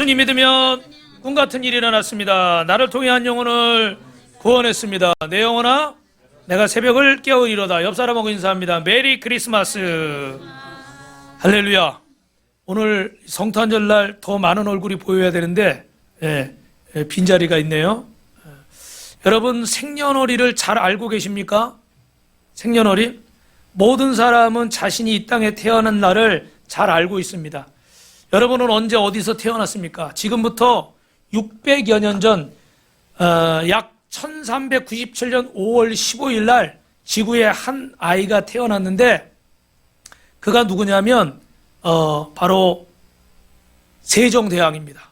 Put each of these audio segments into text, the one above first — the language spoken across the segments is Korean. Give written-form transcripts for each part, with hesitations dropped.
주님 믿으면 꿈 같은 일이 일어났습니다. 나를 통해 한 영혼을 구원했습니다. 내 영혼아, 내가 새벽을 깨우리로다. 옆 사람하고 인사합니다. 메리 크리스마스. 할렐루야. 오늘 성탄절날 더 많은 얼굴이 보여야 되는데 빈자리가 있네요. 여러분, 생년월일을 잘 알고 계십니까? 생년월일? 모든 사람은 자신이 이 땅에 태어난 날을 잘 알고 있습니다. 여러분은 언제 어디서 태어났습니까? 지금부터 600여 년 전 약 1397년 5월 15일 날 지구에 한 아이가 태어났는데 그가 누구냐면 바로 세종대왕입니다.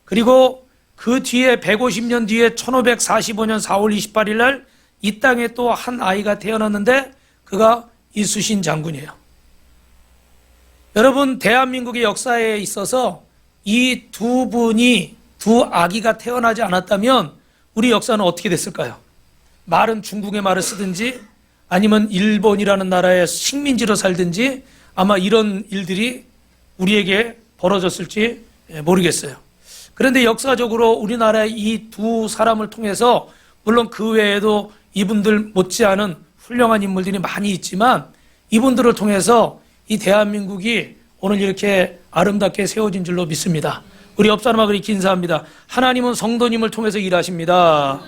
그리고 그 뒤에 150년 뒤에 1545년 4월 28일 날 이 땅에 또 한 아이가 태어났는데 그가 이순신 장군이에요. 여러분, 대한민국의 역사에 있어서 이 두 분이, 두 아기가 태어나지 않았다면 우리 역사는 어떻게 됐을까요? 말은 중국의 말을 쓰든지 아니면 일본이라는 나라의 식민지로 살든지 아마 이런 일들이 우리에게 벌어졌을지 모르겠어요. 그런데 역사적으로 우리나라의 이 두 사람을 통해서, 물론 그 외에도 이분들 못지않은 훌륭한 인물들이 많이 있지만 이분들을 통해서 이 대한민국이 오늘 이렇게 아름답게 세워진 줄로 믿습니다. 우리 옆 사람하고 이렇게 인사합니다. 하나님은 성도님을 통해서 일하십니다.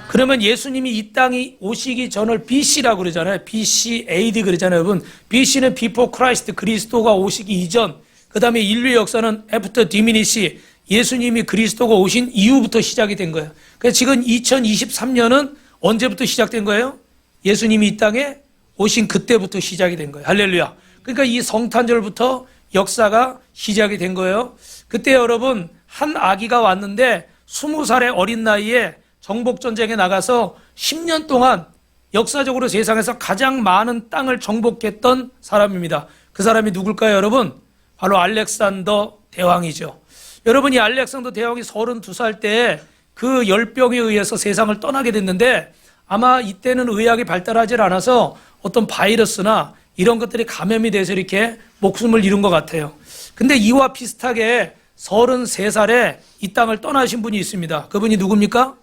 그러면 예수님이 이 땅에 오시기 전을 BC라고 그러잖아요. BC, AD 그러잖아요. 여러분, BC는 Before Christ, 그리스도가 오시기 이전, 그 다음에 인류의 역사는 After Diminish, 예수님이 그리스도가 오신 이후부터 시작이 된 거예요. 그래서 지금 2023년은 언제부터 시작된 거예요? 예수님이 이 땅에 오신 그때부터 시작이 된 거예요. 할렐루야. 그러니까 이 성탄절부터 역사가 시작이 된 거예요. 그때 여러분, 한 아기가 왔는데 20살의 어린 나이에 정복전쟁에 나가서 10년 동안 역사적으로 세상에서 가장 많은 땅을 정복했던 사람입니다. 그 사람이 누굴까요, 여러분? 바로 알렉산더 대왕이죠. 여러분, 이 알렉산더 대왕이 32살 때 그 열병에 의해서 세상을 떠나게 됐는데 아마 이때는 의학이 발달하지 않아서 어떤 바이러스나 이런 것들이 감염이 돼서 이렇게 목숨을 잃은 것 같아요. 근데 이와 비슷하게 33살에 이 땅을 떠나신 분이 있습니다. 그분이 누굽니까?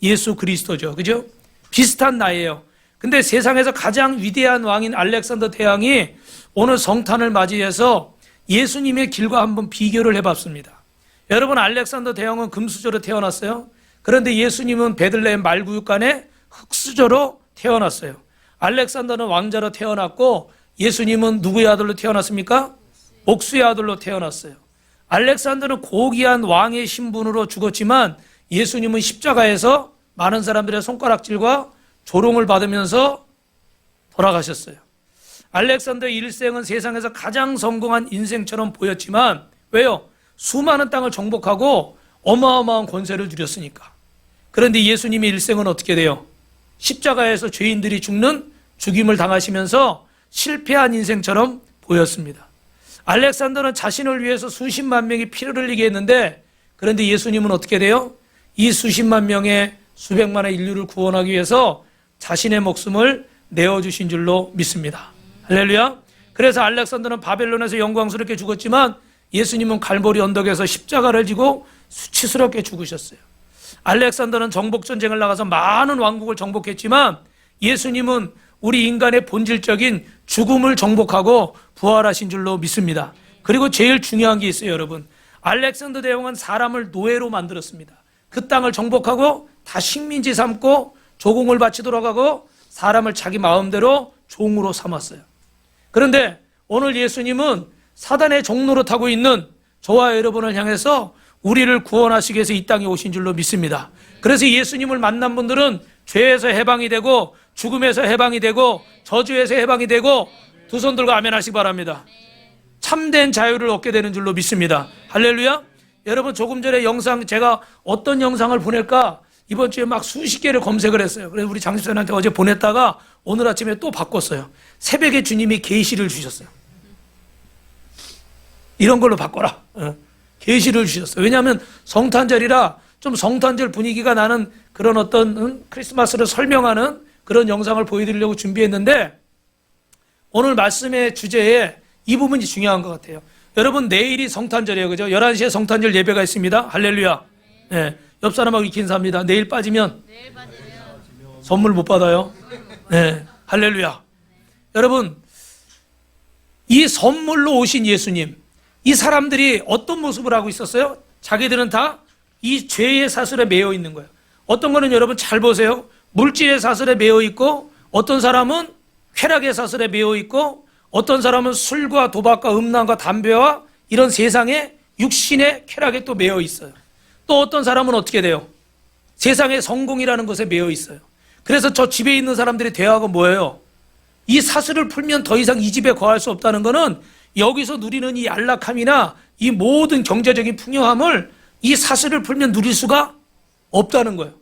예수 그리스도죠. 그죠? 비슷한 나이에요. 근데 세상에서 가장 위대한 왕인 알렉산더 대왕이 오늘 성탄을 맞이해서 예수님의 길과 한번 비교를 해봤습니다. 여러분, 알렉산더 대왕은 금수저로 태어났어요. 그런데 예수님은 베들레헴 말구육간에 흙수저로 태어났어요. 알렉산더는 왕자로 태어났고 예수님은 누구의 아들로 태어났습니까? 목수의 아들로 태어났어요. 알렉산더는 고귀한 왕의 신분으로 죽었지만 예수님은 십자가에서 많은 사람들의 손가락질과 조롱을 받으면서 돌아가셨어요. 알렉산더의 일생은 세상에서 가장 성공한 인생처럼 보였지만 왜요? 수많은 땅을 정복하고 어마어마한 권세를 누렸으니까. 그런데 예수님의 일생은 어떻게 돼요? 십자가에서 죄인들이 죽는 죽임을 당하시면서 실패한 인생처럼 보였습니다. 알렉산더는 자신을 위해서 수십만 명이 피를 흘리게 했는데 그런데 예수님은 어떻게 돼요? 이 수십만 명의 수백만의 인류를 구원하기 위해서 자신의 목숨을 내어주신 줄로 믿습니다. 할렐루야. 그래서 알렉산더는 바벨론에서 영광스럽게 죽었지만 예수님은 갈보리 언덕에서 십자가를 지고 수치스럽게 죽으셨어요. 알렉산더는 정복전쟁을 나가서 많은 왕국을 정복했지만 예수님은 우리 인간의 본질적인 죽음을 정복하고 부활하신 줄로 믿습니다. 그리고 제일 중요한 게 있어요, 여러분. 알렉산더 대왕은 사람을 노예로 만들었습니다. 그 땅을 정복하고 다 식민지 삼고 조공을 바치도록 하고 사람을 자기 마음대로 종으로 삼았어요. 그런데 오늘 예수님은 사단의 종로로 타고 있는 저와 여러분을 향해서 우리를 구원하시기 위해서 이 땅에 오신 줄로 믿습니다. 그래서 예수님을 만난 분들은 죄에서 해방이 되고 죽음에서 해방이 되고 저주에서 해방이 되고 두 손 들고 아멘 하시기 바랍니다. 참된 자유를 얻게 되는 줄로 믿습니다. 할렐루야. 여러분, 조금 전에 영상, 제가 어떤 영상을 보낼까 이번 주에 막 수십 개를 검색을 했어요. 그래서 우리 장집사님한테 어제 보냈다가 오늘 아침에 또 바꿨어요. 새벽에 주님이 계시를 주셨어요. 이런 걸로 바꿔라. 계시를 주셨어요. 왜냐하면 성탄절이라 좀 성탄절 분위기가 나는 그런 어떤 크리스마스를 설명하는 그런 영상을 보여드리려고 준비했는데 오늘 말씀의 주제에 이 부분이 중요한 것 같아요. 여러분 내일이 성탄절이에요. 그죠? 11시에 성탄절 예배가 있습니다. 할렐루야. 네. 옆 사람하고 이렇게 인사합니다. 내일 빠지면 선물 못 받아요. 네. 할렐루야. 여러분 이 선물로 오신 예수님, 이 사람들이 어떤 모습을 하고 있었어요? 자기들은 다 이 죄의 사슬에 매여 있는 거예요. 어떤 거는 여러분 잘 보세요. 물질의 사슬에 매여 있고, 어떤 사람은 쾌락의 사슬에 매여 있고, 어떤 사람은 술과 도박과 음란과 담배와 이런 세상의 육신의 쾌락에 또 매여 있어요. 또 어떤 사람은 어떻게 돼요? 세상의 성공이라는 것에 매여 있어요. 그래서 저 집에 있는 사람들의 대화가 뭐예요? 이 사슬을 풀면 더 이상 이 집에 거할 수 없다는 것은 여기서 누리는 이 안락함이나 이 모든 경제적인 풍요함을 이 사슬을 풀면 누릴 수가 없다는 거예요.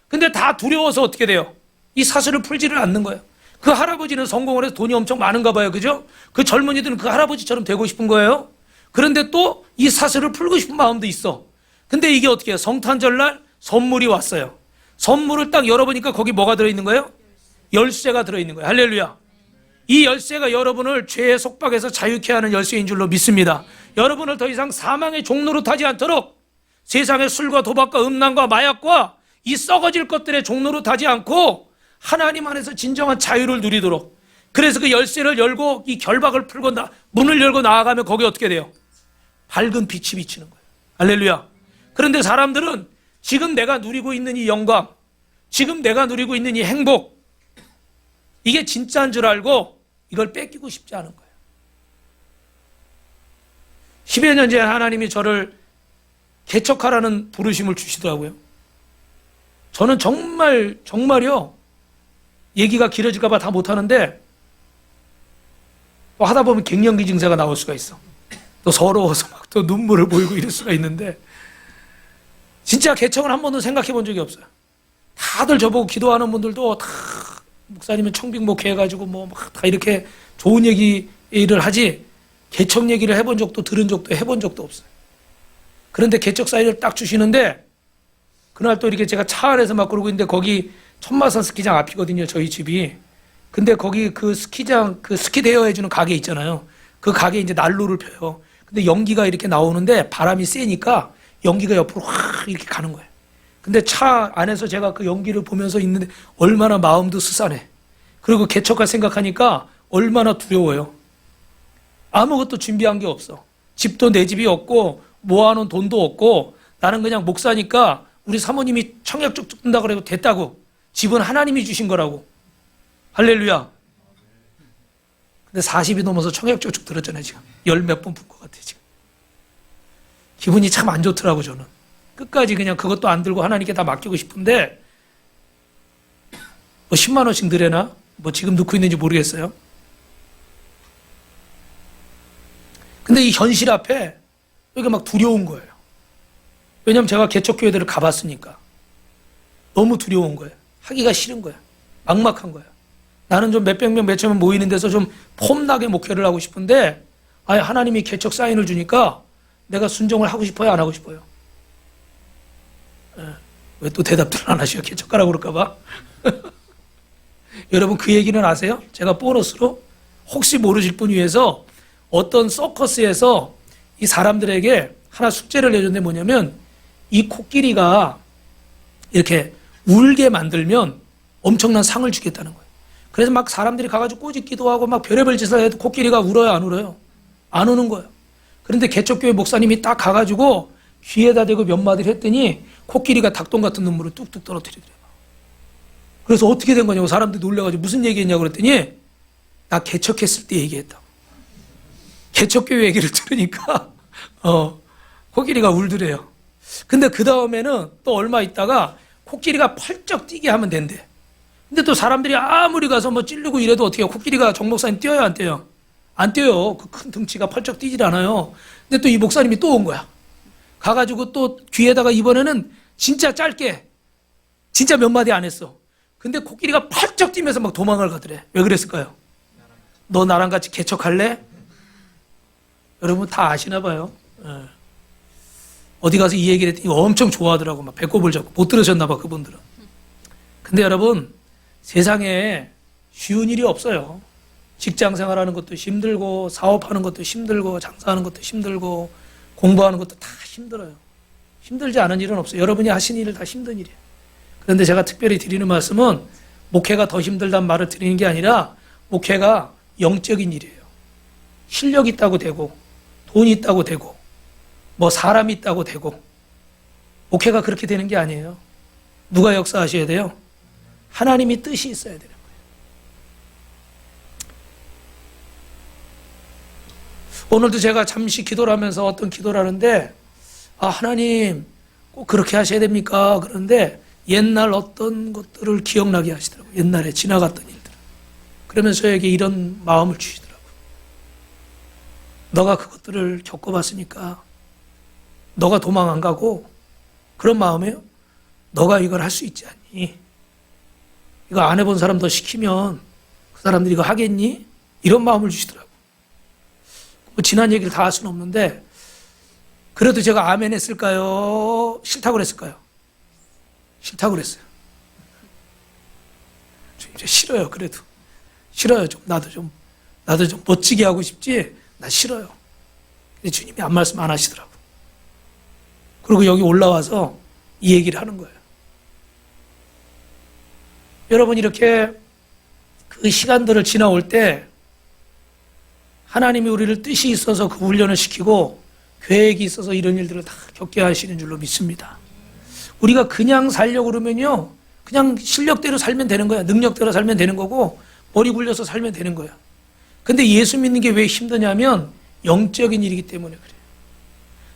근데 다 두려워서 어떻게 돼요? 이 사슬을 풀지를 않는 거예요. 그 할아버지는 성공을 해서 돈이 엄청 많은가 봐요. 그죠? 그 젊은이들은 그 할아버지처럼 되고 싶은 거예요. 그런데 또 이 사슬을 풀고 싶은 마음도 있어. 근데 이게 어떻게 해요? 성탄절날 선물이 왔어요. 선물을 딱 열어보니까 거기 뭐가 들어있는 거예요? 열쇠가 들어있는 거예요. 할렐루야. 이 열쇠가 여러분을 죄의 속박에서 자유케 하는 열쇠인 줄로 믿습니다. 여러분을 더 이상 사망의 종로로 타지 않도록, 세상의 술과 도박과 음란과 마약과 이 썩어질 것들의 종로로 타지 않고 하나님 안에서 진정한 자유를 누리도록, 그래서 그 열쇠를 열고 이 결박을 풀고 문을 열고 나아가면 거기 어떻게 돼요? 밝은 빛이 비치는 거예요. 할렐루야. 그런데 사람들은 지금 내가 누리고 있는 이 영광, 지금 내가 누리고 있는 이 행복, 이게 진짜인 줄 알고 이걸 뺏기고 싶지 않은 거예요. 10여 년 전에 하나님이 저를 개척하라는 부르심을 주시더라고요. 저는 정말요, 얘기가 길어질까 봐 다 못하는데 또 하다 보면 갱년기 증세가 나올 수가 있어. 또 서러워서 막 또 눈물을 보이고 이럴 수가 있는데, 진짜 개척을 한 번도 생각해 본 적이 없어요. 다들 저보고 기도하는 분들도 다 목사님은 청빙목회 해가지고 뭐 막 다 이렇게 좋은 얘기를 하지, 개척 얘기를 해본 적도 들은 적도 해본 적도 없어요. 그런데 개척 사인을 딱 주시는데, 그날 또 이렇게 제가 차 안에서 막 그러고 있는데 거기 천마산 스키장 앞이거든요, 저희 집이. 근데 거기 그 스키장, 그 스키 대여해주는 가게 있잖아요. 그 가게에 이제 난로를 펴요. 근데 연기가 이렇게 나오는데 바람이 세니까 연기가 옆으로 확 이렇게 가는 거예요. 근데 차 안에서 제가 그 연기를 보면서 있는데 얼마나 마음도 스산해. 그리고 개척할 생각하니까 얼마나 두려워요. 아무것도 준비한 게 없어. 집도 내 집이 없고 모아놓은 돈도 없고, 나는 그냥 목사니까 우리 사모님이 청약 쭉쭉 뜬다 그래도 됐다고. 집은 하나님이 주신 거라고. 할렐루야. 근데 40이 넘어서 청약 쭉쭉 들었잖아요, 지금. 열 몇 번 푼 것 같아, 지금. 기분이 참 안 좋더라고, 저는. 끝까지 그냥 그것도 안 들고 하나님께 다 맡기고 싶은데, 뭐 10만 원씩 늘려나? 뭐 지금 넣고 있는지 모르겠어요. 근데 이 현실 앞에 이게 막 두려운 거예요. 왜냐면 제가 개척교회들을 가봤으니까. 너무 두려운 거예요. 하기가 싫은 거예요. 막막한 거예요. 나는 좀 몇백 명, 몇천 명 모이는 데서 좀 폼나게 목회를 하고 싶은데, 아예 하나님이 개척 사인을 주니까 내가 순종을 하고 싶어요, 안 하고 싶어요? 왜 또 대답들을 안 하셔? 개척가라고 그럴까봐? 여러분 그 얘기는 아세요? 제가 보너스로 혹시 모르실 분 위해서 어떤 서커스에서 이 사람들에게 하나 숙제를 내줬는데, 뭐냐면 이 코끼리가 이렇게 울게 만들면 엄청난 상을 주겠다는 거예요. 그래서 막 사람들이 가가지고 꼬집기도 하고 막 별의별 짓을 해도 코끼리가 울어요, 안 울어요? 안 우는 거예요. 그런데 개척교회 목사님이 딱 가가지고 귀에다 대고 몇 마디를 했더니 코끼리가 닭똥 같은 눈물을 뚝뚝 떨어뜨리더래요. 그래서 어떻게 된 거냐고 사람들이 놀라가지고 무슨 얘기했냐고 그랬더니, 나 개척했을 때 얘기했다. 개척교회 얘기를 들으니까 코끼리가 울더래요. 근데 그 다음에는 또 얼마 있다가 코끼리가 펄쩍 뛰게 하면 된대. 근데 또 사람들이 아무리 가서 뭐 찌르고 이래도 어떻게 해요? 코끼리가 정 목사님 뛰어요, 안 뛰어요? 안 뛰어요. 그 큰 등치가 펄쩍 뛰질 않아요. 근데 또 이 목사님이 또 온 거야. 가가지고 또 귀에다가 이번에는 진짜 짧게, 진짜 몇 마디 안 했어. 근데 코끼리가 펄쩍 뛰면서 막 도망을 가더래. 왜 그랬을까요? 너 나랑 같이 개척할래? 여러분 다 아시나 봐요. 어디 가서 이 얘기를 했더니 엄청 좋아하더라고. 막 배꼽을 잡고. 못 들으셨나 봐, 그분들은. 근데 여러분, 세상에 쉬운 일이 없어요. 직장 생활하는 것도 힘들고 사업하는 것도 힘들고 장사하는 것도 힘들고 공부하는 것도 다 힘들어요. 힘들지 않은 일은 없어요. 여러분이 하신 일을 다 힘든 일이에요. 그런데 제가 특별히 드리는 말씀은 목회가 더 힘들다는 말을 드리는 게 아니라 목회가 영적인 일이에요. 실력 있다고 되고 돈 있다고 되고 뭐 사람 있다고 되고 목회가 그렇게 되는 게 아니에요. 누가 역사하셔야 돼요? 하나님이 뜻이 있어야 되는 거예요. 오늘도 제가 잠시 기도를 하면서 어떤 기도를 하는데 하나님 꼭 그렇게 하셔야 됩니까? 그런데 옛날 어떤 것들을 기억나게 하시더라고요. 옛날에 지나갔던 일들. 그러면서 저에게 이런 마음을 주시더라고요. 너가 그것들을 겪어봤으니까 너가 도망 안 가고 그런 마음이에요. 너가 이걸 할 수 있지 않니? 이거 안 해본 사람 더 시키면 그 사람들이 이거 하겠니? 이런 마음을 주시더라고요. 뭐 지난 얘기를 다 할 수는 없는데 그래도 제가 아멘 했을까요? 싫다고 그랬을까요? 싫다고 그랬어요. 이제 싫어요. 그래도 싫어요. 나도 좀 멋지게 하고 싶지. 나 싫어요. 근데 주님이 안 말씀 안 하시더라고. 그리고 여기 올라와서 이 얘기를 하는 거예요. 여러분 이렇게 그 시간들을 지나올 때 하나님이 우리를 뜻이 있어서 그 훈련을 시키고 계획이 있어서 이런 일들을 다 겪게 하시는 줄로 믿습니다. 우리가 그냥 살려고 그러면요, 그냥 실력대로 살면 되는 거야. 능력대로 살면 되는 거고 머리 굴려서 살면 되는 거야. 근데 예수 믿는 게 왜 힘드냐면 영적인 일이기 때문에 그래요.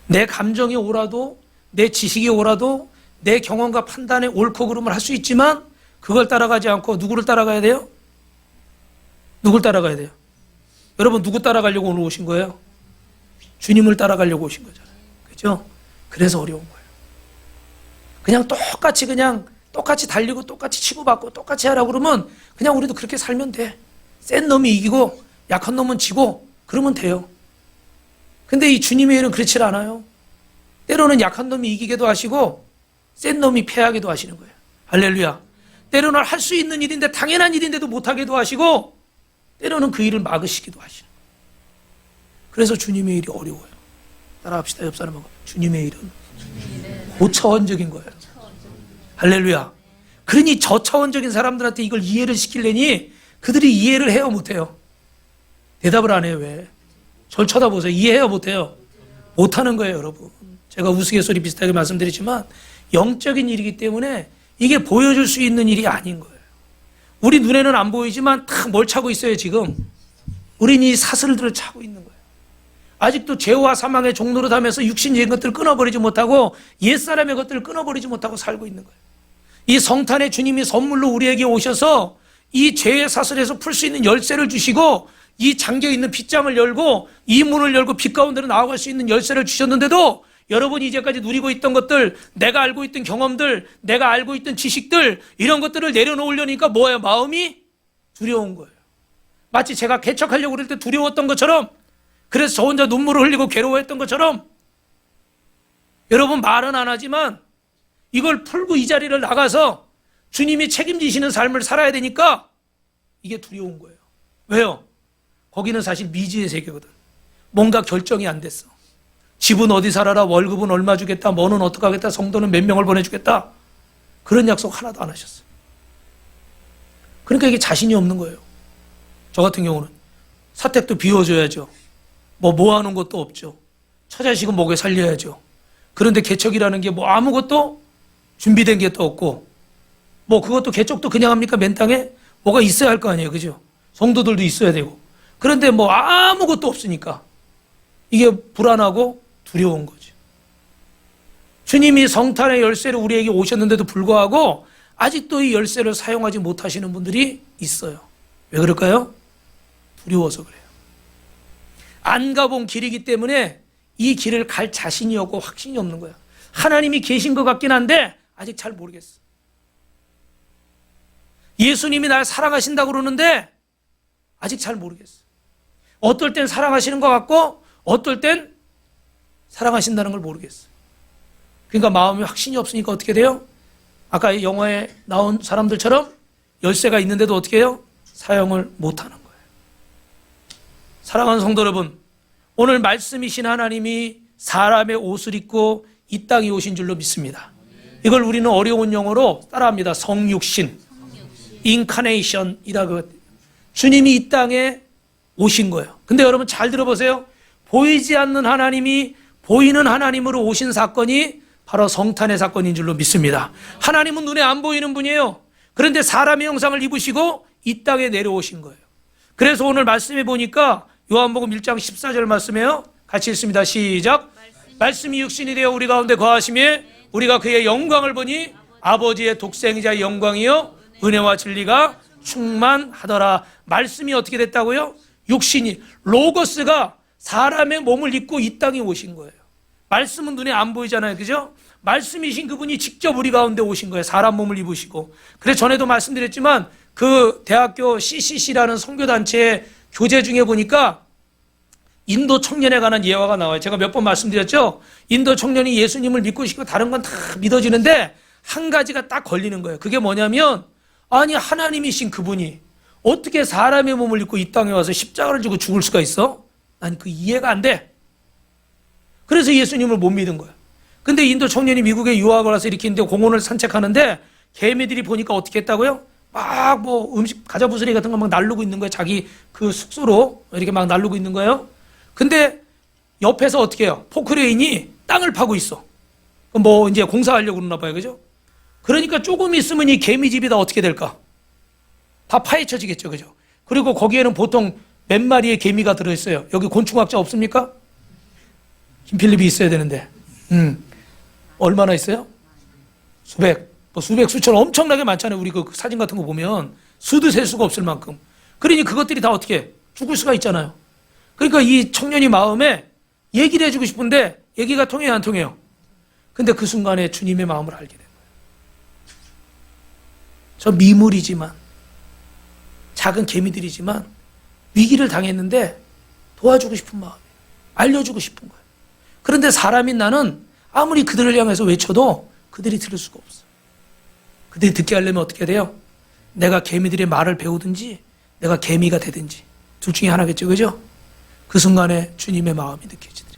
내 감정이 오라도 내 지식이 오라도 내 경험과 판단에 옳고 그름을 할 수 있지만 그걸 따라가지 않고 누구를 따라가야 돼요? 누굴 따라가야 돼요? 여러분 누구 따라가려고 오늘 오신 거예요? 주님을 따라가려고 오신 거잖아요. 그죠? 그래서 어려운 거예요. 그냥 똑같이 달리고 똑같이 치고받고 똑같이 하라고 그러면 그냥 우리도 그렇게 살면 돼. 센 놈이 이기고 약한 놈은 지고 그러면 돼요. 근데 이 주님의 일은 그렇지 않아요. 때로는 약한 놈이 이기게도 하시고 센 놈이 패하게도 하시는 거예요. 할렐루야. 때로는 할 수 있는 일인데 당연한 일인데도 못하게도 하시고 때로는 그 일을 막으시기도 하시는 거예요. 그래서 주님의 일이 어려워요. 따라합시다. 옆 사람하고. 주님의 일은 고차원적인 거예요. 할렐루야. 그러니 저차원적인 사람들한테 이걸 이해를 시키려니 그들이 이해를 해요, 못해요? 대답을 안 해요. 왜? 저를 쳐다보세요. 이해해요, 못해요? 못하는 거예요, 여러분. 제가 우스갯소리 비슷하게 말씀드리지만 영적인 일이기 때문에 이게 보여줄 수 있는 일이 아닌 거예요. 우리 눈에는 안 보이지만 다 뭘 차고 있어요, 지금. 우린 이 사슬들을 차고 있는 거예요. 아직도 죄와 사망의 종로로 하면서 육신적인 것들을 끊어버리지 못하고 옛사람의 것들을 끊어버리지 못하고 살고 있는 거예요. 이 성탄의 주님이 선물로 우리에게 오셔서 이 죄의 사슬에서 풀 수 있는 열쇠를 주시고 이 잠겨있는 빗장을 열고 이 문을 열고 빛 가운데로 나아갈 수 있는 열쇠를 주셨는데도 여러분이 이제까지 누리고 있던 것들, 내가 알고 있던 경험들, 내가 알고 있던 지식들, 이런 것들을 내려놓으려니까 뭐예요? 마음이 두려운 거예요. 마치 제가 개척하려고 그럴 때 두려웠던 것처럼, 그래서 저 혼자 눈물을 흘리고 괴로워했던 것처럼, 여러분 말은 안 하지만 이걸 풀고 이 자리를 나가서 주님이 책임지시는 삶을 살아야 되니까 이게 두려운 거예요. 왜요? 거기는 사실 미지의 세계거든. 뭔가 결정이 안 됐어. 집은 어디 살아라, 월급은 얼마 주겠다, 뭐는 어떻게 하겠다, 성도는 몇 명을 보내주겠다. 그런 약속 하나도 안 하셨어요. 그러니까 이게 자신이 없는 거예요. 저 같은 경우는 사택도 비워줘야죠. 모아놓은 것도 없죠. 처자식은 먹여 살려야죠. 그런데 개척이라는 게 아무것도 준비된 게 또 없고, 그것도 개척도 그냥 합니까? 맨 땅에 뭐가 있어야 할 거 아니에요. 그죠? 성도들도 있어야 되고. 그런데 아무것도 없으니까 이게 불안하고 두려운 거죠. 주님이 성탄의 열쇠를 우리에게 오셨는데도 불구하고 아직도 이 열쇠를 사용하지 못하시는 분들이 있어요. 왜 그럴까요? 두려워서 그래요. 안 가본 길이기 때문에 이 길을 갈 자신이 없고 확신이 없는 거예요. 하나님이 계신 것 같긴 한데 아직 잘 모르겠어. 예수님이 날 사랑하신다고 그러는데 아직 잘 모르겠어. 어떨 땐 사랑하시는 것 같고 어떨 땐 사랑하신다는 걸 모르겠어. 그러니까 마음이 확신이 없으니까 어떻게 돼요? 아까 영화에 나온 사람들처럼 열쇠가 있는데도 어떻게 해요? 사용을 못하는 거예요. 사랑하는 성도 여러분, 오늘 말씀이신 하나님이 사람의 옷을 입고 이 땅에 오신 줄로 믿습니다. 이걸 우리는 어려운 용어로 따라합니다. 성육신, 인카네이션이라고. 주님이 이 땅에 오신 거예요. 근데 여러분 잘 들어보세요. 보이지 않는 하나님이 보이는 하나님으로 오신 사건이 바로 성탄의 사건인 줄로 믿습니다. 하나님은 눈에 안 보이는 분이에요. 그런데 사람의 형상을 입으시고 이 땅에 내려오신 거예요. 그래서 오늘 말씀해 보니까 요한복음 1장 14절 말씀이에요. 같이 읽습니다. 시작. 말씀이 육신이 되어 우리 가운데 거하심에 우리가 그의 영광을 보니 아버지의 독생자의 영광이요 은혜와 진리가 충만하더라. 말씀이 어떻게 됐다고요? 육신이, 로고스가 사람의 몸을 입고 이 땅에 오신 거예요. 말씀은 눈에 안 보이잖아요. 그죠? 말씀이신 그분이 직접 우리 가운데 오신 거예요. 사람 몸을 입으시고. 그래서 전에도 말씀드렸지만 그 대학교 CCC라는 선교단체의 교재 중에 보니까 인도 청년에 관한 예화가 나와요. 제가 몇 번 말씀드렸죠? 인도 청년이 예수님을 믿고 싶고 다른 건 다 믿어지는데 한 가지가 딱 걸리는 거예요. 그게 뭐냐면, 아니 하나님이신 그분이 어떻게 사람의 몸을 입고 이 땅에 와서 십자가를 지고 죽을 수가 있어? 난 그 이해가 안 돼. 그래서 예수님을 못 믿은 거예요. 근데 인도 청년이 미국에 유학을 와서 이렇게 있는데 공원을 산책하는데 개미들이 보니까 어떻게 했다고요? 막 뭐 음식 과자 부스러기 같은 거 막 날르고 있는 거예요. 자기 그 숙소로 이렇게 막 날르고 있는 거예요. 근데 옆에서 어떻게 해요? 포크레인이 땅을 파고 있어. 뭐 이제 공사하려고 그러나 봐요. 그죠? 그러니까 조금 있으면 이 개미집이 다 어떻게 될까? 다 파헤쳐지겠죠. 그죠? 그리고 거기에는 보통 몇 마리의 개미가 들어있어요. 여기 곤충학자 없습니까? 김필립이 있어야 되는데. 얼마나 있어요? 수백, 수백, 수천 엄청나게 많잖아요. 우리 그 사진 같은 거 보면 수도 셀 수가 없을 만큼. 그러니 그것들이 다 어떻게 해? 죽을 수가 있잖아요. 그러니까 이 청년이 마음에 얘기를 해주고 싶은데 얘기가 통해요, 안 통해요? 근데 그 순간에 주님의 마음을 알게 된 거예요. 저 미물이지만, 작은 개미들이지만 위기를 당했는데 도와주고 싶은 마음이에요. 알려주고 싶은 거예요. 그런데 사람인 나는 아무리 그들을 향해서 외쳐도 그들이 들을 수가 없어요. 그들이 듣게 하려면 어떻게 돼요? 내가 개미들의 말을 배우든지 내가 개미가 되든지 둘 중에 하나겠죠. 그죠? 그 순간에 주님의 마음이 느껴지더래요.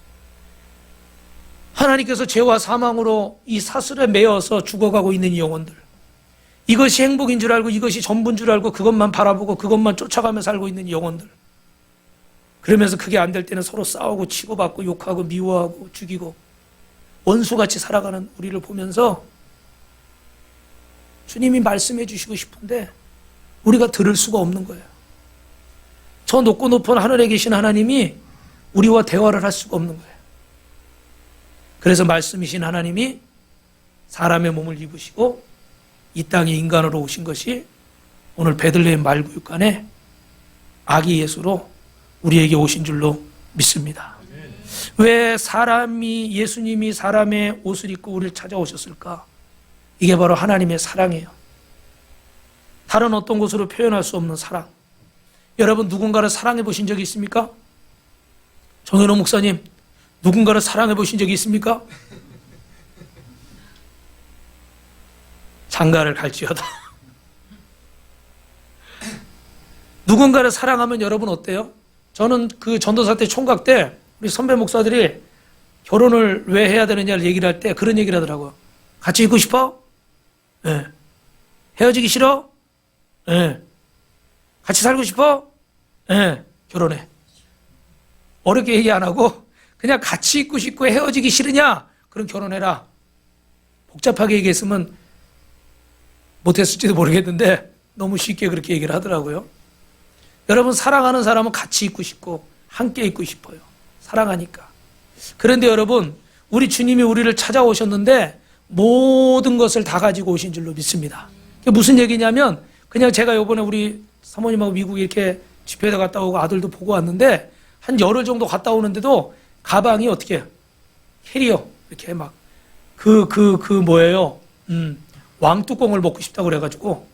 하나님께서 죄와 사망으로 이 사슬에 매여서 죽어가고 있는 이 영혼들, 이것이 행복인 줄 알고 이것이 전부인 줄 알고 그것만 바라보고 그것만 쫓아가며 살고 있는 영혼들, 그러면서 그게 안 될 때는 서로 싸우고 치고받고 욕하고 미워하고 죽이고 원수같이 살아가는 우리를 보면서 주님이 말씀해 주시고 싶은데 우리가 들을 수가 없는 거예요. 저 높고 높은 하늘에 계신 하나님이 우리와 대화를 할 수가 없는 거예요. 그래서 말씀이신 하나님이 사람의 몸을 입으시고 이 땅에 인간으로 오신 것이 오늘 베들레헴 말구육간에 아기 예수로 우리에게 오신 줄로 믿습니다. 왜 예수님이 사람의 옷을 입고 우리를 찾아오셨을까? 이게 바로 하나님의 사랑이에요. 다른 어떤 것으로 표현할 수 없는 사랑. 여러분 누군가를 사랑해 보신 적이 있습니까? 정현호 목사님, 누군가를 사랑해 보신 적이 있습니까? 장가를 갈지어다. 누군가를 사랑하면 여러분 어때요? 저는 그 전도사 때 총각 때 우리 선배 목사들이 결혼을 왜 해야 되느냐를 얘기를 할 때 그런 얘기를 하더라고요. 같이 있고 싶어? 네. 헤어지기 싫어? 네. 같이 살고 싶어? 네. 결혼해. 어렵게 얘기 안 하고 그냥 같이 있고 싶고 헤어지기 싫으냐? 그럼 결혼해라. 복잡하게 얘기했으면 못했을지도 모르겠는데 너무 쉽게 그렇게 얘기를 하더라고요. 여러분 사랑하는 사람은 같이 있고 싶고 함께 있고 싶어요. 사랑하니까. 그런데 여러분 우리 주님이 우리를 찾아오셨는데 모든 것을 다 가지고 오신 줄로 믿습니다. 그게 무슨 얘기냐면 그냥 제가 요번에 우리 사모님하고 미국에 이렇게 집회에도 갔다 오고 아들도 보고 왔는데 한 열흘 정도 갔다 오는데도 가방이 어떻게 해요? 캐리어 이렇게 막 뭐예요? 왕뚜껑을 먹고 싶다고 그래가지고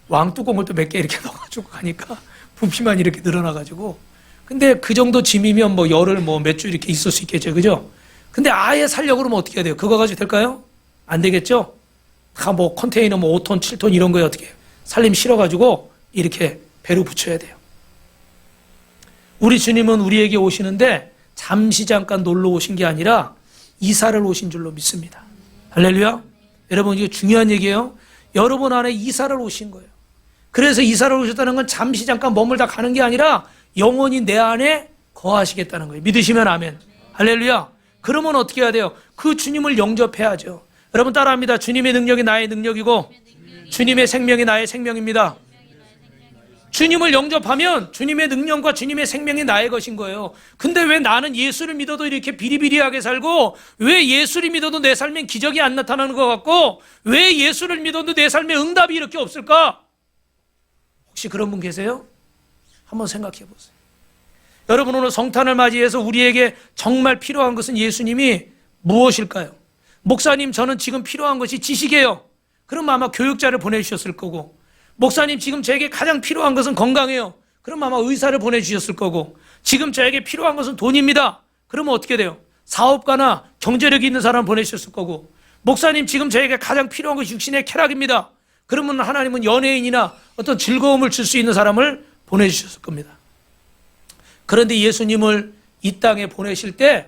왕뚜껑을 또 몇 개 이렇게 넣어가지고 가니까 부피만 이렇게 늘어나가지고 근데 그 정도 짐이면 뭐 열흘 뭐 몇 주 이렇게 있을 수 있겠죠. 그죠? 근데 아예 살려고 그러면 어떻게 해야 돼요? 그거 가지고 될까요? 안 되겠죠? 다 뭐 컨테이너 뭐 5톤, 7톤 이런 거에 어떻게 해요? 살림 실어가지고 이렇게 배로 붙여야 돼요. 우리 주님은 우리에게 오시는데 잠시 잠깐 놀러 오신 게 아니라 이사를 오신 줄로 믿습니다. 할렐루야. 여러분, 이게 중요한 얘기예요. 여러분 안에 이사를 오신 거예요. 그래서 이사를 오셨다는 건 잠시 잠깐 머물다 가는 게 아니라 영원히 내 안에 거하시겠다는 거예요. 믿으시면 아멘. 할렐루야. 그러면 어떻게 해야 돼요? 그 주님을 영접해야죠. 여러분 따라합니다. 주님의 능력이 나의 능력이고 주님의 생명이 나의 생명입니다. 주님을 영접하면 주님의 능력과 주님의 생명이 나의 것인 거예요. 근데 왜 나는 예수를 믿어도 이렇게 비리비리하게 살고, 왜 예수를 믿어도 내 삶엔 기적이 안 나타나는 것 같고, 왜 예수를 믿어도 내 삶에 응답이 이렇게 없을까? 혹시 그런 분 계세요? 한번 생각해 보세요. 여러분, 오늘 성탄을 맞이해서 우리에게 정말 필요한 것은 예수님이 무엇일까요? 목사님, 저는 지금 필요한 것이 지식이에요. 그럼 아마 교육자를 보내주셨을 거고, 목사님, 지금 저에게 가장 필요한 것은 건강이에요. 그럼 아마 의사를 보내주셨을 거고, 지금 저에게 필요한 것은 돈입니다. 그러면 어떻게 돼요? 사업가나 경제력이 있는 사람 보내주셨을 거고, 목사님, 지금 저에게 가장 필요한 것이 육신의 쾌락입니다. 그러면 하나님은 연예인이나 어떤 즐거움을 줄 수 있는 사람을 보내주셨을 겁니다. 그런데 예수님을 이 땅에 보내실 때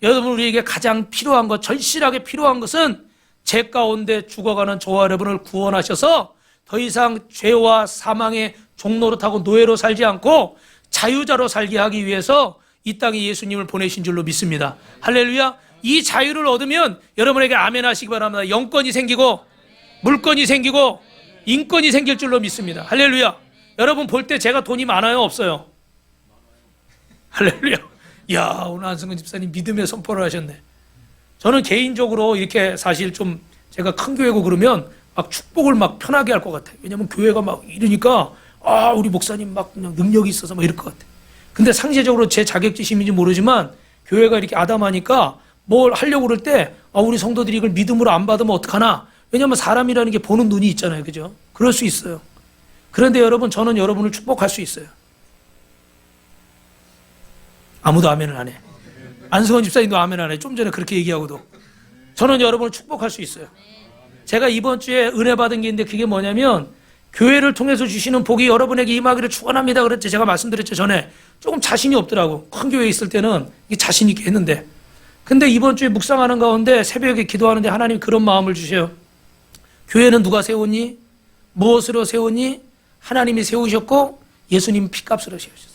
여러분, 우리에게 가장 필요한 것, 절실하게 필요한 것은 죄 가운데 죽어가는 저와 여러분을 구원하셔서 더 이상 죄와 사망의 종노릇하고 노예로 살지 않고 자유자로 살게 하기 위해서 이 땅에 예수님을 보내신 줄로 믿습니다. 할렐루야. 이 자유를 얻으면 여러분에게 아멘 하시기 바랍니다. 영권이 생기고 물권이 생기고 인권이 생길 줄로 믿습니다. 할렐루야. 여러분 볼 때 제가 돈이 많아요, 없어요? 할렐루야. 야, 오늘 안승근 집사님 믿음의 선포를 하셨네. 저는 개인적으로 이렇게 사실 좀 제가 큰 교회고 그러면 막 축복을 막 편하게 할 것 같아요. 왜냐면 교회가 막 이러니까 우리 목사님 막 그냥 능력이 있어서 막 이럴 것 같아요. 근데 상대적으로 제 자격지심인지 모르지만 교회가 이렇게 아담하니까 뭘 하려고 그럴 때 우리 성도들이 이걸 믿음으로 안 받으면 어떡하나? 왜냐면 사람이라는 게 보는 눈이 있잖아요. 그죠? 그럴 수 있어요. 그런데 여러분, 저는 여러분을 축복할 수 있어요. 아무도 아멘을 안 해. 안승원 집사님도 아멘 안 해. 좀 전에 그렇게 얘기하고도. 저는 여러분을 축복할 수 있어요. 제가 이번 주에 은혜 받은 게 있는데 그게 뭐냐면 교회를 통해서 주시는 복이 여러분에게 임하기를 축원합니다. 그랬죠. 제가 말씀드렸죠. 전에 조금 자신이 없더라고. 큰 교회에 있을 때는 자신 있게 했는데, 근데 이번 주에 묵상하는 가운데 새벽에 기도하는데 하나님 그런 마음을 주셔요. 교회는 누가 세웠니? 무엇으로 세웠니? 하나님이 세우셨고 예수님 피값으로 세우셨어요.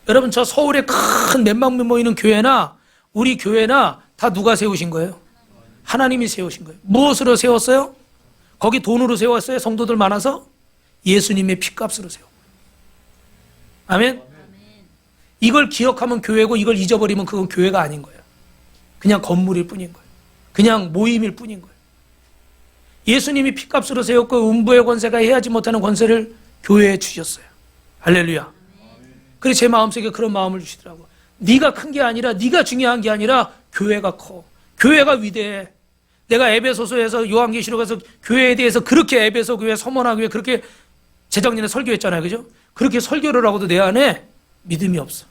여러분, 저 서울에 큰 몇만 명 모이는 교회나 우리 교회나 다 누가 세우신 거예요? 하나님이 세우신 거예요. 무엇으로 세웠어요? 거기 돈으로 세웠어요? 성도들 많아서? 예수님의 피값으로 세웠어요. 아멘? 이걸 기억하면 교회고 이걸 잊어버리면 그건 교회가 아닌 거예요. 그냥 건물일 뿐인 거예요. 그냥 모임일 뿐인 거예요. 예수님이 피값으로 세웠고 음부의 권세가 해하지 못하는 권세를 교회에 주셨어요. 할렐루야. 그래서 제 마음속에 그런 마음을 주시더라고요. 네가 큰 게 아니라, 네가 중요한 게 아니라 교회가 커. 교회가 위대해. 내가 에베소서에서 요한계시록 가서 교회에 대해서 그렇게 에베소 교회 서문화 교회 그렇게 재작년에 설교했잖아요. 그죠? 그렇게 설교를 하고도 내 안에 믿음이 없어.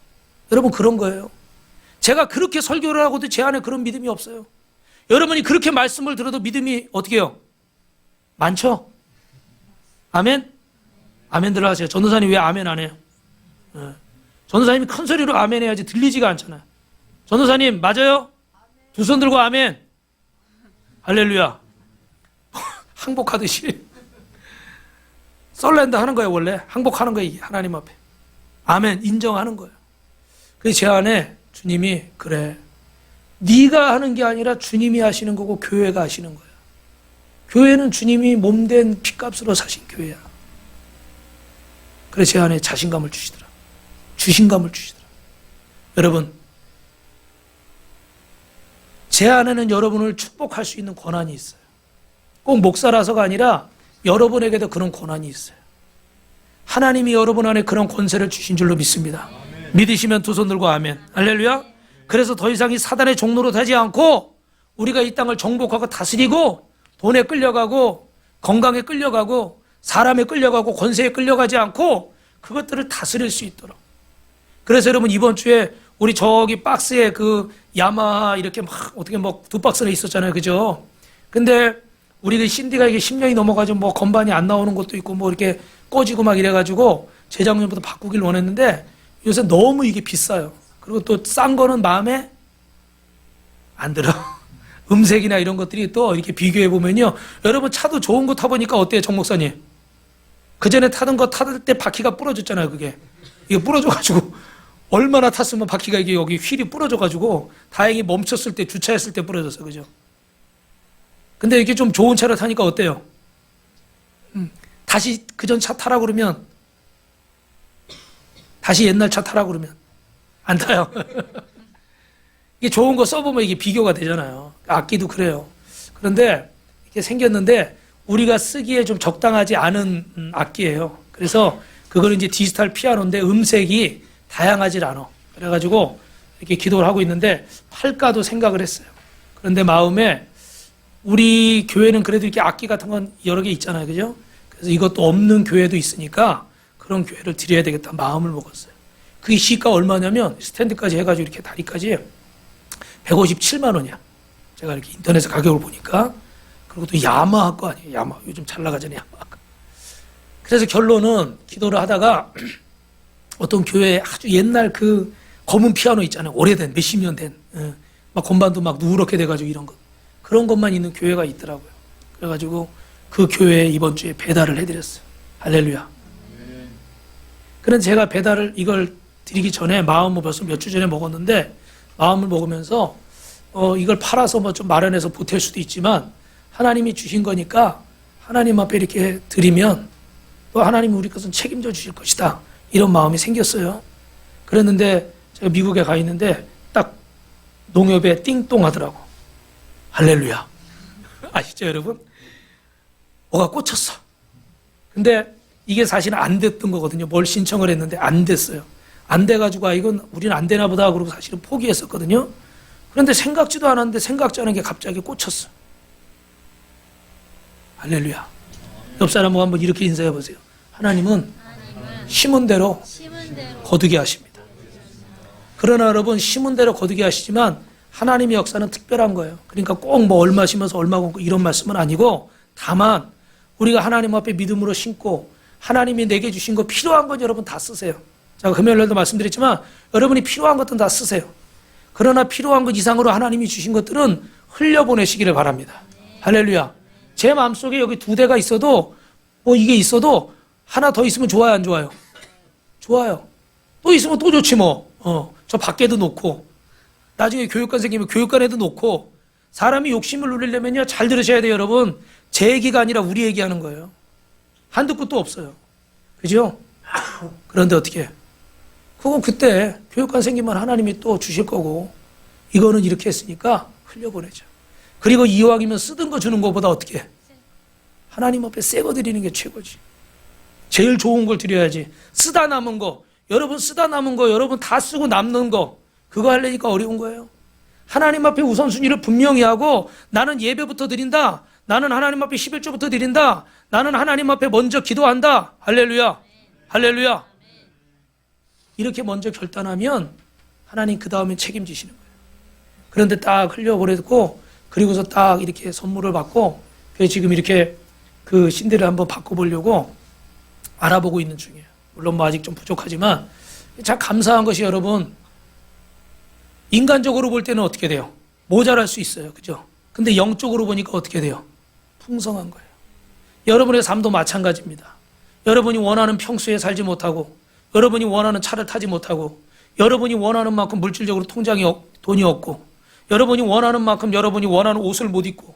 여러분, 그런 거예요. 제가 그렇게 설교를 하고도 제 안에 그런 믿음이 없어요. 여러분이 그렇게 말씀을 들어도 믿음이 어떻게 해요? 많죠? 아멘? 아멘들 하세요. 전도사님 왜 아멘 안 해요? 전도사님이 큰 소리로 아멘 해야지 들리지가 않잖아요. 전도사님 맞아요? 두 손 들고 아멘. 할렐루야. 항복하듯이 썰렌다 하는 거예요. 원래 항복하는 거예요. 하나님 앞에 아멘 인정하는 거예요. 그래서 제 안에 주님이 그래, 네가 하는 게 아니라 주님이 하시는 거고 교회가 하시는 거예요. 교회는 주님이 몸된 피값으로 사신 교회야. 그래서 제 안에 자신감을 주시더라. 주신감을 주시더라. 여러분, 제 안에는 여러분을 축복할 수 있는 권한이 있어요. 꼭 목사라서가 아니라 여러분에게도 그런 권한이 있어요. 하나님이 여러분 안에 그런 권세를 주신 줄로 믿습니다. 아멘. 믿으시면 두 손 들고 아멘. 할렐루야. 그래서 더 이상 이 사단의 종로로 되지 않고 우리가 이 땅을 정복하고 다스리고 돈에 끌려가고 건강에 끌려가고 사람에 끌려가고 권세에 끌려가지 않고 그것들을 다스릴 수 있도록. 그래서 여러분, 이번 주에 우리 저기 박스에 그 야마하 이렇게 막 어떻게 뭐 두 박스나 있었잖아요. 그죠? 근데 우리 그 신디가 이게 10년이 넘어가지고 뭐 건반이 안 나오는 것도 있고 뭐 이렇게 꺼지고 막 이래가지고 재작년부터 바꾸길 원했는데 요새 너무 이게 비싸요. 그리고 또 싼 거는 마음에 안 들어. 음색이나 이런 것들이 또 이렇게 비교해 보면요. 여러분 차도 좋은 거 타보니까 어때요, 정 목사님? 그 전에 타던 거 타들 때 바퀴가 부러졌잖아요, 그게. 이게 부러져가지고 얼마나 탔으면 바퀴가 이게 여기 휠이 부러져가지고 다행히 멈췄을 때 주차했을 때 부러졌어, 그죠? 근데 이렇게 좀 좋은 차를 타니까 어때요? 다시 그 전 차 타라 그러면 다시 옛날 차 타라 그러면 안 타요. 이게 좋은 거 써보면 이게 비교가 되잖아요. 악기도 그래요. 그런데 이게 생겼는데 우리가 쓰기에 좀 적당하지 않은 악기예요. 그래서 그거는 이제 디지털 피아노인데 음색이 다양하지 않아. 그래가지고 이렇게 기도를 하고 있는데 팔까도 생각을 했어요. 그런데 마음에 우리 교회는 그래도 이렇게 악기 같은 건 여러 개 있잖아요. 그죠? 그래서 이것도 없는 교회도 있으니까 그런 교회를 드려야 되겠다 마음을 먹었어요. 그 시가 얼마냐면 스탠드까지 해가지고 이렇게 다리까지 157만 원이야. 제가 이렇게 인터넷에 가격을 보니까. 그리고 또 야마하 거 아니에요. 야마. 요즘 잘 나가잖아요. 야마하. 그래서 결론은 기도를 하다가 어떤 교회에 아주 옛날 그 검은 피아노 있잖아요. 오래된 몇십 년 된. 막 건반도 막 누렇게 돼가지고 이런 것. 그런 것만 있는 교회가 있더라고요. 그래가지고 그 교회에 이번 주에 배달을 해드렸어요. 할렐루야. 그런데 제가 배달을 이걸 드리기 전에 마음을 벌써 몇 주 전에 먹었는데 마음을 먹으면서 이걸 팔아서 뭐 좀 마련해서 보탤 수도 있지만 하나님이 주신 거니까 하나님 앞에 이렇게 드리면 또 하나님이 우리 것은 책임져 주실 것이다. 이런 마음이 생겼어요. 그랬는데 제가 미국에 가 있는데 딱 농협에 띵동 하더라고. 할렐루야. 아시죠, 여러분? 뭐가 꽂혔어. 근데 이게 사실은 안 됐던 거거든요. 뭘 신청을 했는데 안 됐어요. 안 돼가지고 이건 우리는 안 되나 보다 그러고 사실은 포기했었거든요. 그런데 생각지도 않았는데 생각지 않은 게 갑자기 꽂혔어. 할렐루야. 옆 사람하고 한번 이렇게 인사해 보세요. 하나님은 심은 대로 거두게 하십니다. 그러나 여러분 심은 대로 거두게 하시지만 하나님의 역사는 특별한 거예요. 그러니까 꼭 뭐 얼마 심어서 얼마 걷고 이런 말씀은 아니고 다만 우리가 하나님 앞에 믿음으로 심고 하나님이 내게 주신 거 필요한 건 여러분 다 쓰세요. 제가 금요일날도 말씀드렸지만 여러분이 필요한 것들은 다 쓰세요. 그러나 필요한 것 이상으로 하나님이 주신 것들은 흘려보내시기를 바랍니다. 할렐루야. 제 마음속에 여기 2대가 있어도 뭐 이게 있어도 하나 더 있으면 좋아요, 안 좋아요? 좋아요. 또 있으면 또 좋지 뭐. 저 밖에도 놓고 나중에 교육관 생기면 교육관에도 놓고 사람이 욕심을 누리려면요 잘 들으셔야 돼요, 여러분. 제 얘기가 아니라 우리 얘기하는 거예요. 한두 끝도 없어요. 그죠? 그런데 어떻게? 그건 그때 교육관 생기면 하나님이 또 주실 거고 이거는 이렇게 했으니까 흘려보내죠. 그리고 이왕이면 쓰던 거 주는 것보다 어떻게? 하나님 앞에 새 거 드리는 게 최고지. 제일 좋은 걸 드려야지. 쓰다 남은 거, 여러분 쓰다 남은 거, 여러분 다 쓰고 남는 거 그거 하려니까 어려운 거예요. 하나님 앞에 우선순위를 분명히 하고 나는 예배부터 드린다. 나는 하나님 앞에 11조부터 드린다. 나는 하나님 앞에 먼저 기도한다. 할렐루야. 할렐루야. 이렇게 먼저 결단하면 하나님 그 다음에 책임지시는 거예요. 그런데 딱 흘려보내고 그리고서 딱 이렇게 선물을 받고 그래서 지금 이렇게 그 신대를 한번 바꿔보려고 알아보고 있는 중이에요. 물론 뭐 아직 좀 부족하지만 참 감사한 것이 여러분 인간적으로 볼 때는 어떻게 돼요? 모자랄 수 있어요. 그죠? 근데 영적으로 보니까 어떻게 돼요? 풍성한 거예요. 여러분의 삶도 마찬가지입니다. 여러분이 원하는 평수에 살지 못하고 여러분이 원하는 차를 타지 못하고 여러분이 원하는 만큼 물질적으로 통장에 돈이 없고 여러분이 원하는 만큼 여러분이 원하는 옷을 못 입고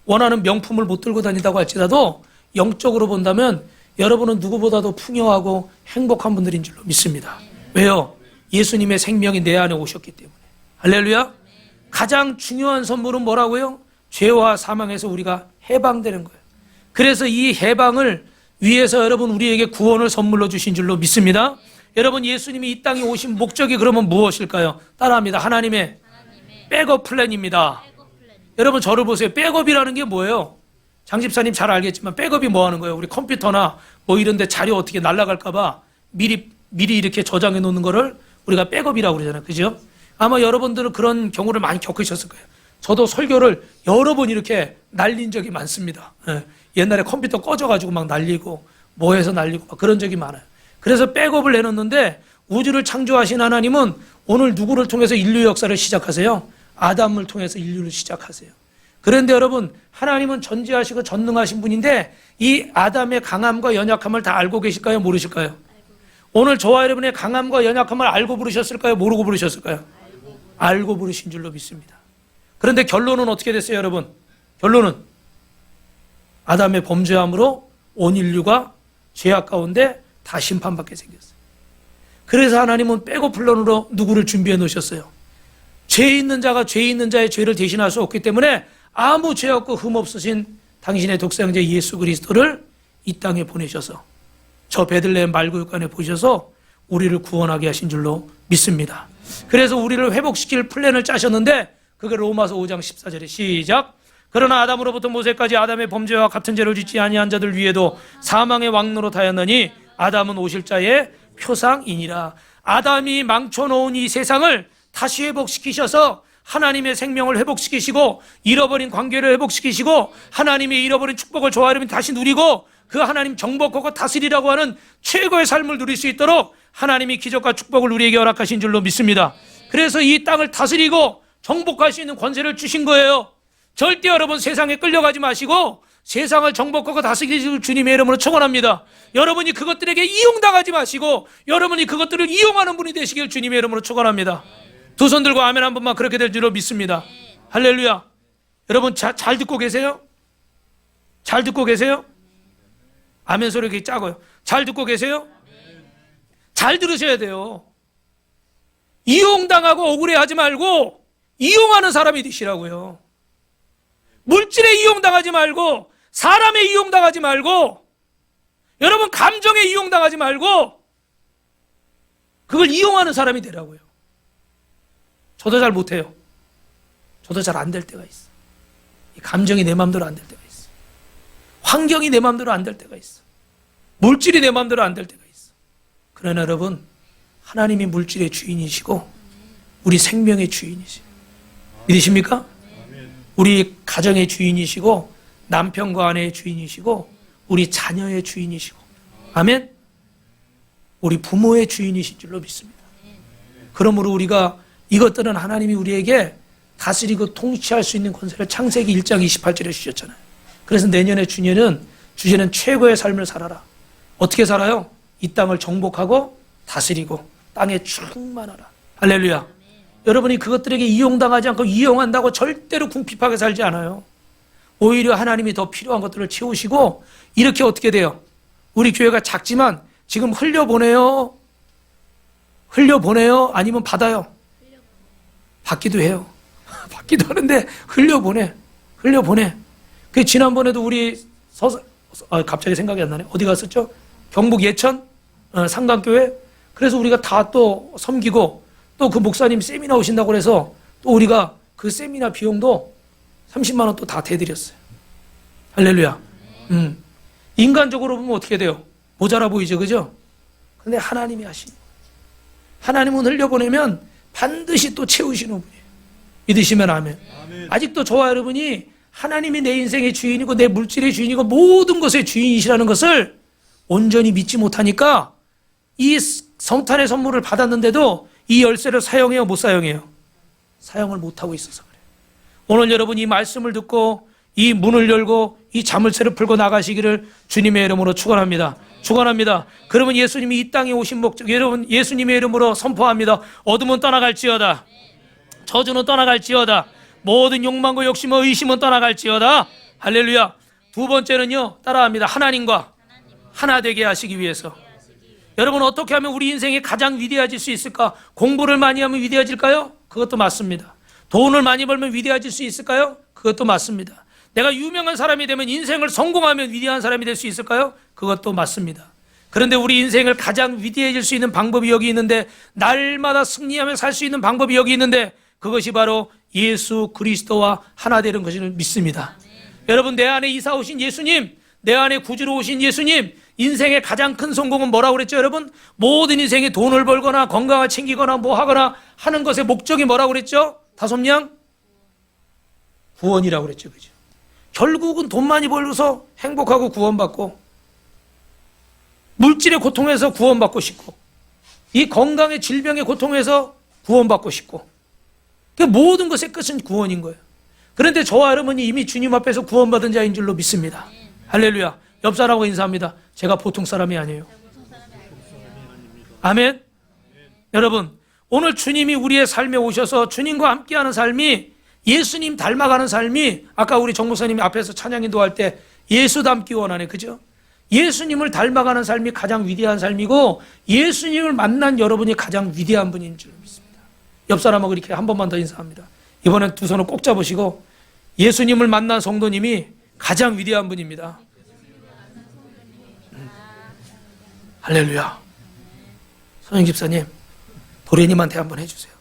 원하는 명품을 못 들고 다닌다고 할지라도 영적으로 본다면 여러분은 누구보다도 풍요하고 행복한 분들인 줄로 믿습니다. 왜요? 예수님의 생명이 내 안에 오셨기 때문에. 할렐루야. 가장 중요한 선물은 뭐라고요? 죄와 사망에서 우리가 해방되는 거예요. 그래서 이 해방을 위해서 여러분 우리에게 구원을 선물로 주신 줄로 믿습니다. 여러분 예수님이 이 땅에 오신 목적이 그러면 무엇일까요? 따라합니다. 하나님의 백업 플랜입니다. 여러분 저를 보세요. 백업이라는 게 뭐예요? 장 집사님 잘 알겠지만 백업이 뭐 하는 거예요? 우리 컴퓨터나 뭐 이런 데 자료 어떻게 날아갈까 봐 미리 이렇게 저장해 놓는 거를 우리가 백업이라고 그러잖아요. 그죠? 아마 여러분들은 그런 경우를 많이 겪으셨을 거예요. 저도 설교를 여러 번 이렇게 날린 적이 많습니다. 옛날에 컴퓨터 꺼져가지고 막 날리고 뭐 해서 날리고 막 그런 적이 많아요. 그래서 백업을 내놓는데 우주를 창조하신 하나님은 오늘 누구를 통해서 인류 역사를 시작하세요? 아담을 통해서 인류를 시작하세요. 그런데 여러분, 하나님은 전지하시고 전능하신 분인데 이 아담의 강함과 연약함을 다 알고 계실까요? 모르실까요? 오늘 저와 여러분의 강함과 연약함을 알고 부르셨을까요? 모르고 부르셨을까요? 알고 부르신 줄로 믿습니다. 그런데 결론은 어떻게 됐어요, 여러분? 결론은 아담의 범죄함으로 온 인류가 죄악 가운데 다 심판받게 생겼어요. 그래서 하나님은 백오플런으로 누구를 준비해 놓으셨어요? 죄 있는 자가 죄 있는 자의 죄를 대신할 수 없기 때문에 아무 죄 없고 흠 없으신 당신의 독생자 예수 그리스도를 이 땅에 보내셔서 저 베들레헴 말구육간에 보셔서 우리를 구원하게 하신 줄로 믿습니다. 그래서 우리를 회복시킬 플랜을 짜셨는데 그게 로마서 5장 14절에 시작. 그러나 아담으로부터 모세까지 아담의 범죄와 같은 죄를 짓지 아니한 자들 위에도 사망의 왕노로 하였느니 아담은 오실 자의 표상이니라. 아담이 망쳐놓은 이 세상을 다시 회복시키셔서 하나님의 생명을 회복시키시고 잃어버린 관계를 회복시키시고 하나님의 잃어버린 축복을 저와 여러분이 다시 누리고 그 하나님 정복하고 다스리라고 하는 최고의 삶을 누릴 수 있도록 하나님이 기적과 축복을 우리에게 허락하신 줄로 믿습니다. 그래서 이 땅을 다스리고 정복할 수 있는 권세를 주신 거예요. 절대 여러분 세상에 끌려가지 마시고 세상을 정복하고 다스리실 주님의 이름으로 축원합니다. 여러분이 그것들에게 이용당하지 마시고 여러분이 그것들을 이용하는 분이 되시길 주님의 이름으로 축원합니다. 두 손 들고 아멘 한 번만 그렇게 될 줄로 믿습니다. 할렐루야. 여러분 잘 듣고 계세요? 잘 듣고 계세요? 아멘 소리 이렇게 작아요. 잘 듣고 계세요? 잘 들으셔야 돼요. 이용당하고 억울해하지 말고 이용하는 사람이 되시라고요. 물질에 이용당하지 말고 사람에 이용당하지 말고 여러분 감정에 이용당하지 말고 그걸 이용하는 사람이 되라고요. 저도 잘 못해요. 저도 잘 안 될 때가 있어. 감정이 내 마음대로 안 될 때가 있어. 환경이 내 마음대로 안 될 때가 있어. 물질이 내 마음대로 안 될 때가 있어. 그러나 여러분 하나님이 물질의 주인이시고 우리 생명의 주인이시고 믿으십니까? 우리 가정의 주인이시고 남편과 아내의 주인이시고 우리 자녀의 주인이시고 아멘? 우리 부모의 주인이신 줄로 믿습니다. 그러므로 우리가 이것들은 하나님이 우리에게 다스리고 통치할 수 있는 권세를 창세기 1장 28절에 주셨잖아요. 그래서 내년의 주제는 최고의 삶을 살아라. 어떻게 살아요? 이 땅을 정복하고 다스리고 땅에 충만하라. 할렐루야. 여러분이 그것들에게 이용당하지 않고 이용한다고 절대로 궁핍하게 살지 않아요. 오히려 하나님이 더 필요한 것들을 채우시고 이렇게 어떻게 돼요? 우리 교회가 작지만 지금 흘려보내요? 아니면 받아요? 받기도 해요. 받기도 하는데 흘려보내. 그 지난번에도 우리 갑자기 생각이 안 나네. 어디 갔었죠? 경북 예천 상강교회. 그래서 우리가 다 또 섬기고 또 그 목사님 세미나 오신다고 그래서 또 우리가 그 세미나 비용도 30만 원 또 다 대드렸어요. 할렐루야. 인간적으로 보면 어떻게 돼요? 모자라 보이죠, 그죠? 근데 하나님이 하시는 거예요. 하나님은 흘려보내면 반드시 또 채우시는 분이에요. 믿으시면 아멘. 아직도 저와 여러분이 하나님이 내 인생의 주인이고 내 물질의 주인이고 모든 것의 주인이시라는 것을 온전히 믿지 못하니까 이 성탄의 선물을 받았는데도 이 열쇠를 사용해요, 못 사용해요? 사용을 못하고 있어서 그래요. 오늘 여러분 이 말씀을 듣고 이 문을 열고 이 자물쇠를 풀고 나가시기를 주님의 이름으로 축원합니다. 그러면 예수님이 이 땅에 오신 목적, 여러분 예수님의 이름으로 선포합니다. 어둠은 떠나갈지어다. 저주는 떠나갈지어다. 모든 욕망과 욕심과 의심은 떠나갈지어다. 할렐루야. 두 번째는요, 따라합니다. 하나님과 하나 되게 하시기 위해서. 여러분 어떻게 하면 우리 인생이 가장 위대해질 수 있을까? 공부를 많이 하면 위대해질까요? 그것도 맞습니다. 돈을 많이 벌면 위대해질 수 있을까요? 그것도 맞습니다. 내가 유명한 사람이 되면 인생을 성공하면 위대한 사람이 될 수 있을까요? 그것도 맞습니다. 그런데 우리 인생을 가장 위대해질 수 있는 방법이 여기 있는데 날마다 승리하며 살 수 있는 방법이 여기 있는데 그것이 바로 예수 그리스도와 하나 되는 것을 믿습니다. 여러분 내 안에 이사 오신 예수님, 내 안에 구주로 오신 예수님, 인생의 가장 큰 성공은 뭐라고 그랬죠 여러분? 모든 인생에 돈을 벌거나 건강을 챙기거나 뭐 하거나 하는 것의 목적이 뭐라고 그랬죠? 다솜양? 구원이라고 그랬죠. 그죠? 결국은 돈 많이 벌어서 행복하고 구원받고 물질의 고통에서 구원받고 싶고 이 건강의 질병의 고통에서 구원받고 싶고, 그 모든 것의 끝은 구원인 거예요. 그런데 저와 여러분이 이미 주님 앞에서 구원받은 자인 줄로 믿습니다. 할렐루야. 옆 사람하고 인사합니다. 제가 보통 사람이 아니에요. 아멘. 여러분, 오늘 주님이 우리의 삶에 오셔서 주님과 함께하는 삶이, 예수님 닮아가는 삶이, 아까 우리 정 목사님이 앞에서 찬양 인도할 때 예수 닮기 원하네, 그죠? 예수님을 닮아가는 삶이 가장 위대한 삶이고, 예수님을 만난 여러분이 가장 위대한 분인 줄 믿습니다. 옆 사람하고 이렇게 한 번만 더 인사합니다. 이번엔 두 손을 꼭 잡으시고, 예수님을 만난 성도님이 가장 위대한 분입니다. 할렐루야. 소영 집사님, 도련님한테 한번 해주세요.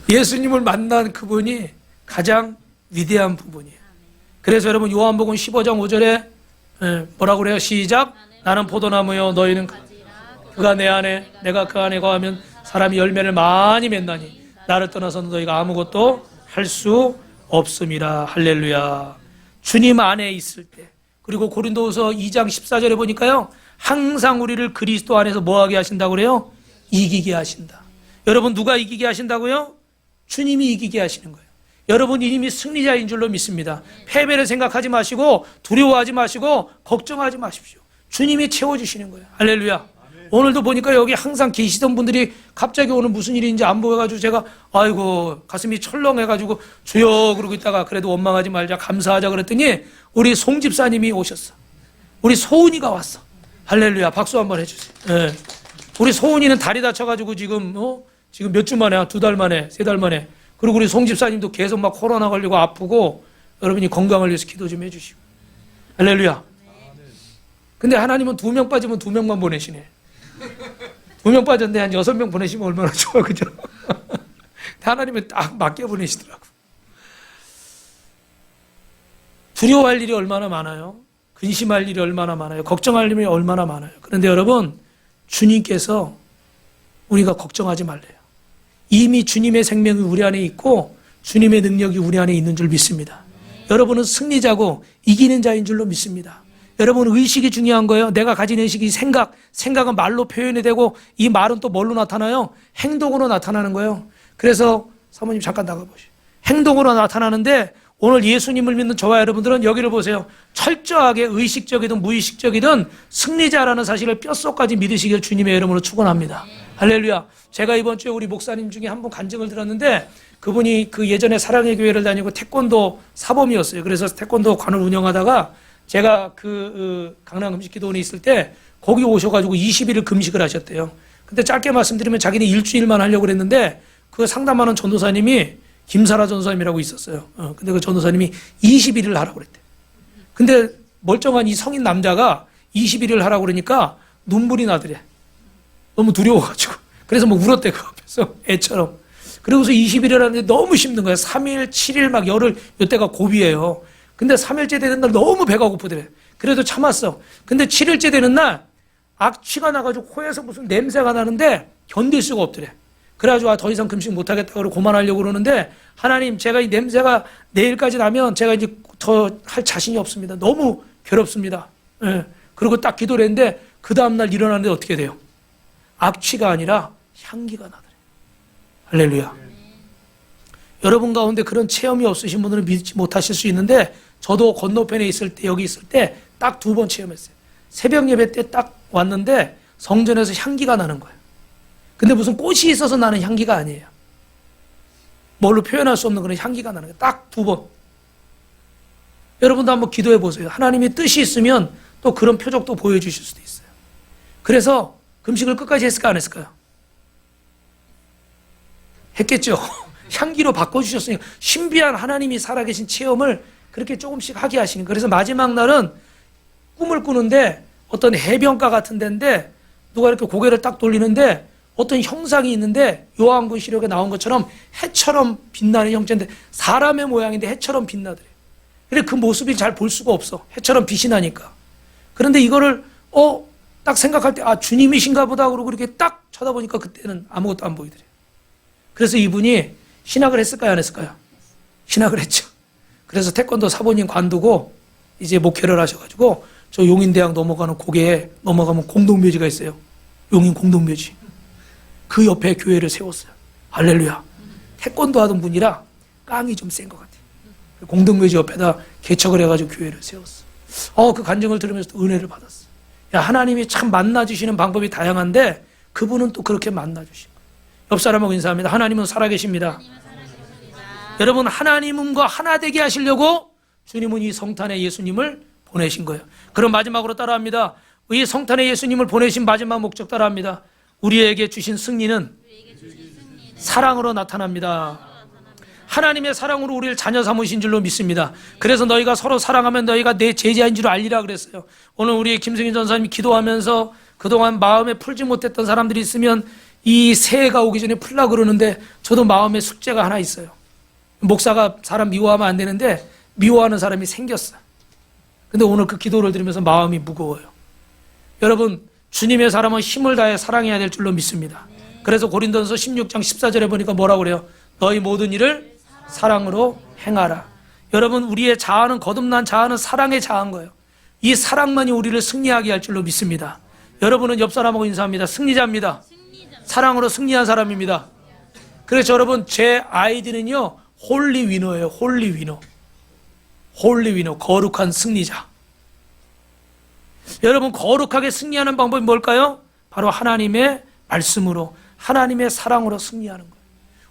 예수님을 만난 그분이 가장 위대한 부분이에요. 그래서 여러분 요한복음 15장 5절에 뭐라고 그래요? 시작. 나는 포도나무요 너희는 그가 내 안에 내가 그 안에 거하면 사람이 열매를 많이 맺나니 나를 떠나서는 너희가 아무것도 할 수 없음이라. 할렐루야. 주님 안에 있을 때, 그리고 고린도후서 2장 14절에 보니까요, 항상 우리를 그리스도 안에서 뭐하게 하신다고 그래요? 이기게 하신다. 여러분 누가 이기게 하신다고요? 주님이 이기게 하시는 거예요. 여러분 이미 승리자인 줄로 믿습니다. 패배를 생각하지 마시고, 두려워하지 마시고, 걱정하지 마십시오. 주님이 채워주시는 거예요. 할렐루야. 오늘도 보니까 여기 항상 계시던 분들이 갑자기 오늘 무슨 일인지 안 보여가지고 제가 아이고 가슴이 철렁해가지고 주여 그러고 있다가 그래도 원망하지 말자 감사하자 그랬더니 우리 송 집사님이 오셨어. 우리 소은이가 왔어. 할렐루야. 박수 한번 해주세요. 네. 우리 소은이는 다리 다쳐가지고 지금 몇 주 만에, 2달 만에, 3달 만에. 그리고 우리 송 집사님도 계속 막 코로나 걸리고 아프고, 여러분이 건강을 위해서 기도 좀 해주시고. 할렐루야. 근데 하나님은 2명 빠지면 2명만 보내시네. 2명 빠졌는데 한 6명 보내시면 얼마나 좋아, 그죠? 하나님은 딱 맞게 보내시더라고. 두려워할 일이 얼마나 많아요. 근심할 일이 얼마나 많아요. 걱정할 일이 얼마나 많아요. 그런데 여러분, 주님께서 우리가 걱정하지 말래요. 이미 주님의 생명이 우리 안에 있고 주님의 능력이 우리 안에 있는 줄 믿습니다. 여러분은 승리자고 이기는 자인 줄로 믿습니다. 여러분 의식이 중요한 거예요. 내가 가진 의식이 생각은 말로 표현이 되고, 이 말은 또 뭘로 나타나요? 행동으로 나타나는 거예요. 그래서 사모님 잠깐 나가보시죠. 행동으로 나타나는데, 오늘 예수님을 믿는 저와 여러분들은 여기를 보세요. 철저하게 의식적이든 무의식적이든 승리자라는 사실을 뼛속까지 믿으시길 주님의 이름으로 축원합니다. 할렐루야. 제가 이번 주에 우리 목사님 중에 한 분 간증을 들었는데, 그분이 그 예전에 사랑의 교회를 다니고 태권도 사범이었어요. 그래서 태권도 관을 운영하다가 제가 강남 금식기도원에 있을 때 거기 오셔가지고 20일을 금식을 하셨대요. 근데 짧게 말씀드리면 자기는 일주일만 하려고 그랬는데, 그 상담하는 전도사님이 김사라 전도사님이라고 있었어요. 근데 그 전도사님이 21일을 하라고 그랬대. 근데 멀쩡한 이 성인 남자가 21일을 하라고 그러니까 눈물이 나더래. 너무 두려워가지고. 그래서 뭐 울었대, 그 앞에서 애처럼. 그러고서 20일을 하는데 너무 힘든 거예요. 3일, 7일 막 열흘, 이때가 고비예요. 근데 3일째 되는 날 너무 배가 고프더래. 그래도 참았어. 근데 7일째 되는 날 악취가 나가지고 코에서 무슨 냄새가 나는데 견딜 수가 없더래. 그래가지고 더 이상 금식 못하겠다 그러고 그만하려고 그러는데, 하나님 제가 이 냄새가 내일까지 나면 제가 이제 더 할 자신이 없습니다. 너무 괴롭습니다. 예. 그리고 딱 기도를 했는데 그 다음날 일어나는데 어떻게 돼요? 악취가 아니라 향기가 나더래. 할렐루야. 여러분 가운데 그런 체험이 없으신 분들은 믿지 못하실 수 있는데, 저도 건너편에 있을 때, 여기 있을 때 딱 2번 체험했어요. 새벽 예배 때 딱 왔는데 성전에서 향기가 나는 거예요. 근데 무슨 꽃이 있어서 나는 향기가 아니에요. 뭘로 표현할 수 없는 그런 향기가 나는 거예요. 딱 2번. 여러분도 한번 기도해 보세요. 하나님의 뜻이 있으면 또 그런 표적도 보여주실 수도 있어요. 그래서 금식을 끝까지 했을까 안 했을까요? 했겠죠. 향기로 바꿔주셨으니까 신비한 하나님이 살아계신 체험을 그렇게 조금씩 하게 하시는. 그래서 마지막 날은 꿈을 꾸는데 어떤 해변가 같은 데인데 누가 이렇게 고개를 딱 돌리는데 어떤 형상이 있는데, 요한계시록에 나온 것처럼 해처럼 빛나는 형체인데 사람의 모양인데 해처럼 빛나더래. 그래 그 모습이 잘 볼 수가 없어. 해처럼 빛이 나니까. 그런데 이거를 딱 생각할 때 주님이신가 보다 그러고 이렇게 딱 쳐다보니까 그때는 아무것도 안 보이더래. 그래서 이분이 신학을 했을까요, 안 했을까요? 신학을 했죠. 그래서 태권도 사모님 관두고 이제 목회를 하셔가지고 저 용인대학 넘어가는 고개에 넘어가면 공동묘지가 있어요. 용인 공동묘지. 그 옆에 교회를 세웠어요. 할렐루야. 태권도 하던 분이라 깡이 좀 센 것 같아요. 공동묘지 옆에다 개척을 해가지고 교회를 세웠어. 그 간증을 들으면서 또 은혜를 받았어. 야, 하나님이 참 만나주시는 방법이 다양한데 그분은 또 그렇게 만나주시고. 옆 사람하고 인사합니다. 하나님은 살아계십니다. 여러분, 하나님과 하나 되게 하시려고 주님은 이 성탄에 예수님을 보내신 거예요. 그럼 마지막으로 따라합니다. 이 성탄에 예수님을 보내신 마지막 목적 따라합니다. 우리에게 주신 승리는 사랑으로 나타납니다. 하나님의 사랑으로 우리를 자녀 삼으신 줄로 믿습니다. 그래서 너희가 서로 사랑하면 너희가 내 제자인 줄 알리라 그랬어요. 오늘 우리 김승인 전사님이 기도하면서 그동안 마음에 풀지 못했던 사람들이 있으면 이 새해가 오기 전에 풀라 그러는데 저도 마음에 숙제가 하나 있어요. 목사가 사람 미워하면 안 되는데 미워하는 사람이 생겼어요. 근데 오늘 그 기도를 들으면서 마음이 무거워요. 여러분, 주님의 사람은 힘을 다해 사랑해야 될 줄로 믿습니다. 그래서 고린도전서 16장 14절에 보니까 뭐라고 그래요? 너희 모든 일을 사랑으로 행하라. 여러분, 우리의 자아는, 거듭난 자아는 사랑의 자아인 거예요. 이 사랑만이 우리를 승리하게 할 줄로 믿습니다. 여러분은 옆 사람하고 인사합니다. 승리자입니다. 사랑으로 승리한 사람입니다. 그래서 여러분, 제 아이디는요, 홀리 위너예요. 홀리 위너. 홀리 위너, 거룩한 승리자. 여러분, 거룩하게 승리하는 방법이 뭘까요? 바로 하나님의 말씀으로, 하나님의 사랑으로 승리하는 거예요.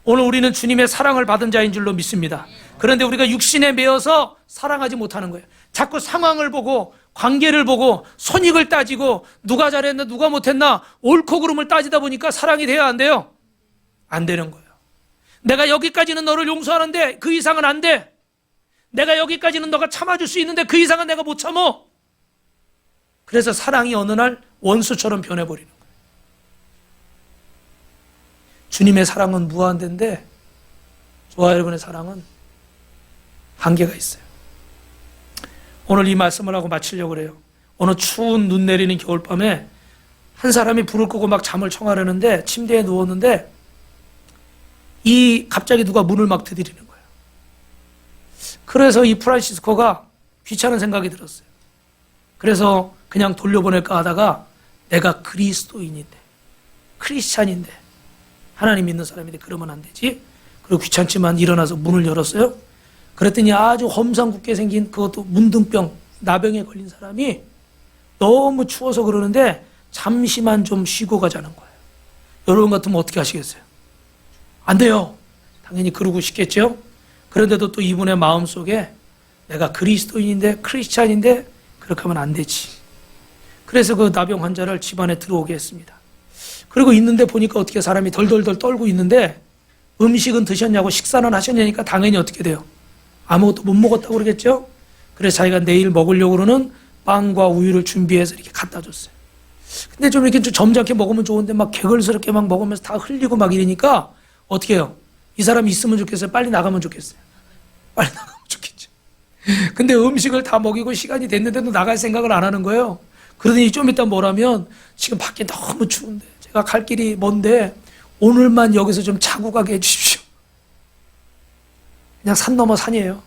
오늘 우리는 주님의 사랑을 받은 자인 줄로 믿습니다. 그런데 우리가 육신에 매여서 사랑하지 못하는 거예요. 자꾸 상황을 보고, 관계를 보고, 손익을 따지고, 누가 잘했나 누가 못했나 옳고 그름을 따지다 보니까 사랑이 돼야 안 돼요? 안 되는 거예요. 내가 여기까지는 너를 용서하는데 그 이상은 안 돼. 내가 여기까지는 너가 참아줄 수 있는데 그 이상은 내가 못 참어. 그래서 사랑이 어느 날 원수처럼 변해버리는 거예요. 주님의 사랑은 무한대인데 저와 여러분의 사랑은 한계가 있어요. 오늘 이 말씀을 하고 마치려고 그래요. 어느 추운 눈 내리는 겨울밤에 한 사람이 불을 끄고 막 잠을 청하려는데 침대에 누웠는데 갑자기 누가 문을 막 두드리는 거예요. 그래서 이 프란시스코가 귀찮은 생각이 들었어요. 그래서 그냥 돌려보낼까 하다가 내가 그리스도인인데, 크리스찬인데, 하나님 믿는 사람인데 그러면 안 되지. 그리고 귀찮지만 일어나서 문을 열었어요. 그랬더니 아주 험상궂게 생긴 그것도 문둥병, 나병에 걸린 사람이 너무 추워서 그러는데 잠시만 좀 쉬고 가자는 거예요. 여러분 같으면 어떻게 하시겠어요? 안 돼요. 당연히 그러고 싶겠죠. 그런데도 또 이분의 마음속에 내가 그리스도인인데, 크리스찬인데 그렇게 하면 안 되지. 그래서 그 나병 환자를 집안에 들어오게 했습니다. 그리고 있는데 보니까 어떻게 사람이 덜덜덜 떨고 있는데 음식은 드셨냐고, 식사는 하셨냐니까 당연히 어떻게 돼요? 아무것도 못 먹었다고 그러겠죠? 그래서 자기가 내일 먹으려고 그러는 빵과 우유를 준비해서 이렇게 갖다 줬어요. 근데 좀 이렇게 좀 점잖게 먹으면 좋은데 막 개걸스럽게 막 먹으면서 다 흘리고 막 이러니까 어떻게 해요? 이 사람이 있으면 좋겠어요? 빨리 나가면 좋겠어요? 빨리 나가면 좋겠죠. 근데 음식을 다 먹이고 시간이 됐는데도 나갈 생각을 안 하는 거예요. 그러더니 좀 이따 뭐라면 지금 밖에 너무 추운데 제가 갈 길이 먼데 오늘만 여기서 좀 자고 가게 해주십시오. 그냥 산 넘어 산이에요.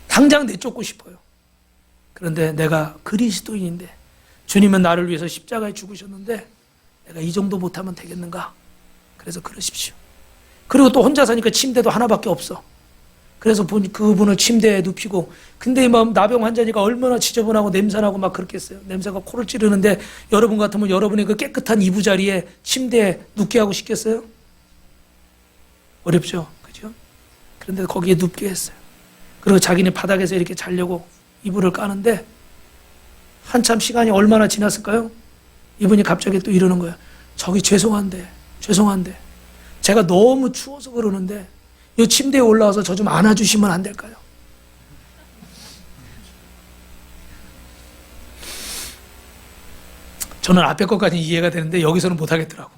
당장 내쫓고 싶어요. 그런데 내가 그리스도인인데 주님은 나를 위해서 십자가에 죽으셨는데 내가 이 정도 못하면 되겠는가? 그래서 그러십시오. 그리고 또 혼자 사니까 침대도 하나밖에 없어. 그래서 그분을 침대에 눕히고, 근데 이 나병 환자니까 얼마나 지저분하고 냄새나고 막 그렇겠어요. 냄새가 코를 찌르는데 여러분 같으면 여러분의 그 깨끗한 이부자리에 침대에 눕게 하고 싶겠어요? 어렵죠? 그죠? 그런데 거기에 눕게 했어요. 그리고 자기네 바닥에서 이렇게 자려고 이불을 까는데 한참 시간이 얼마나 지났을까요? 이분이 갑자기 또 이러는 거예요. 저기 죄송한데 제가 너무 추워서 그러는데 이 침대에 올라와서 저 좀 안아주시면 안 될까요? 저는 앞에 것까지 이해가 되는데 여기서는 못하겠더라고.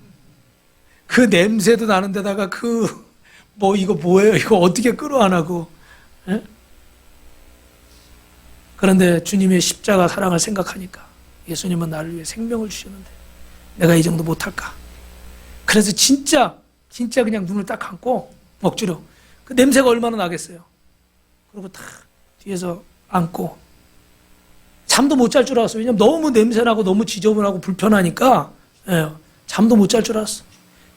그 냄새도 나는 데다가 이거 뭐예요? 이거 어떻게 끌어안하고. 에? 그런데 주님의 십자가 사랑을 생각하니까 예수님은 나를 위해 생명을 주셨는데 내가 이 정도 못할까? 그래서 진짜 그냥 눈을 딱 감고 억지로 그 냄새가 얼마나 나겠어요. 그리고 딱 뒤에서 안고 잠도 못 잘 줄 알았어. 왜냐면 너무 냄새나고 너무 지저분하고 불편하니까 잠도 못 잘 줄 알았어.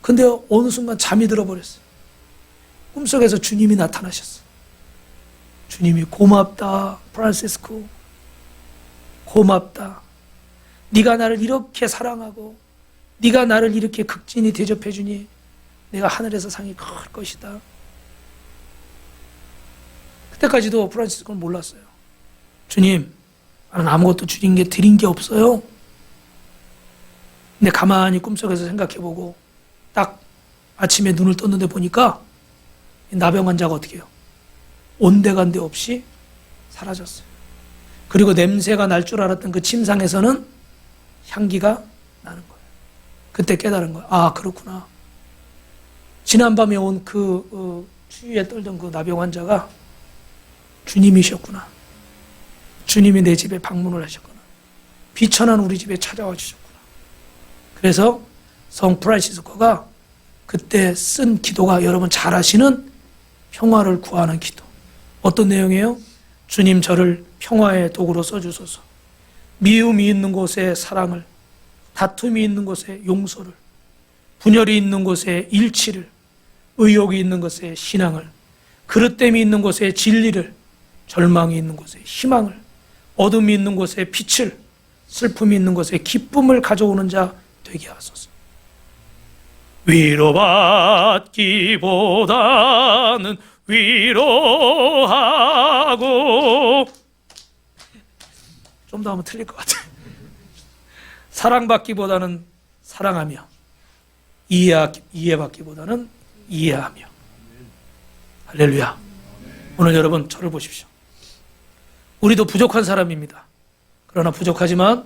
근데 어느 순간 잠이 들어버렸어. 꿈속에서 주님이 나타나셨어. 주님이 고맙다 프란시스코, 고맙다. 네가 나를 이렇게 사랑하고 네가 나를 이렇게 극진히 대접해 주니 내가 하늘에서 상이 클 것이다. 그때까지도 프란시스코는 몰랐어요. 주님, 나는 아무것도 드린 게 없어요. 근데 가만히 꿈속에서 생각해보고 딱 아침에 눈을 떴는데 보니까 나병 환자가 어떻게 해요? 온데간데 없이 사라졌어요. 그리고 냄새가 날 줄 알았던 그 침상에서는 향기가 나는 거예요. 그때 깨달은 거예요. 아, 그렇구나. 지난밤에 온 그 추위에 떨던 그 나병 환자가 주님이셨구나. 주님이 내 집에 방문을 하셨구나. 비천한 우리 집에 찾아와 주셨구나. 그래서 성 프란시스코가 그때 쓴 기도가 여러분 잘 아시는 평화를 구하는 기도. 어떤 내용이에요? 주님 저를 평화의 도구로 써주소서. 미움이 있는 곳에 사랑을, 다툼이 있는 곳에 용서를, 분열이 있는 곳에 일치를, 의욕이 있는 곳에 신앙을, 그릇됨이 있는 곳에 진리를, 절망이 있는 곳에 희망을, 어둠이 있는 곳에 빛을, 슬픔이 있는 곳에 기쁨을 가져오는 자 되게 하소서. 위로받기보다는 위로하고, 좀 더 하면 틀릴 것 같아요. 사랑받기보다는 사랑하며, 이해받기보다는 이해하며. 할렐루야. 오늘 여러분 저를 보십시오. 우리도 부족한 사람입니다. 그러나 부족하지만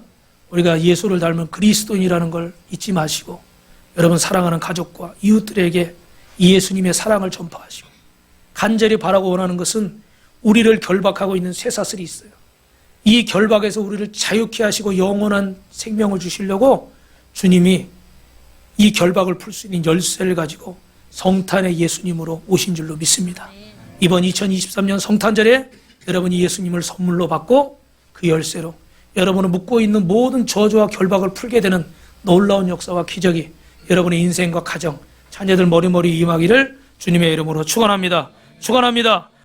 우리가 예수를 닮은 그리스도인이라는 걸 잊지 마시고 여러분 사랑하는 가족과 이웃들에게 이 예수님의 사랑을 전파하시고, 간절히 바라고 원하는 것은 우리를 결박하고 있는 쇠사슬이 있어요. 이 결박에서 우리를 자유케 하시고 영원한 생명을 주시려고 주님이 이 결박을 풀 수 있는 열쇠를 가지고 성탄의 예수님으로 오신 줄로 믿습니다. 이번 2023년 성탄절에 여러분이 예수님을 선물로 받고 그 열쇠로 여러분은 묶고 있는 모든 저주와 결박을 풀게 되는 놀라운 역사와 기적이 여러분의 인생과 가정, 자녀들 머리머리 임하기를 주님의 이름으로 축원합니다. 축원합니다.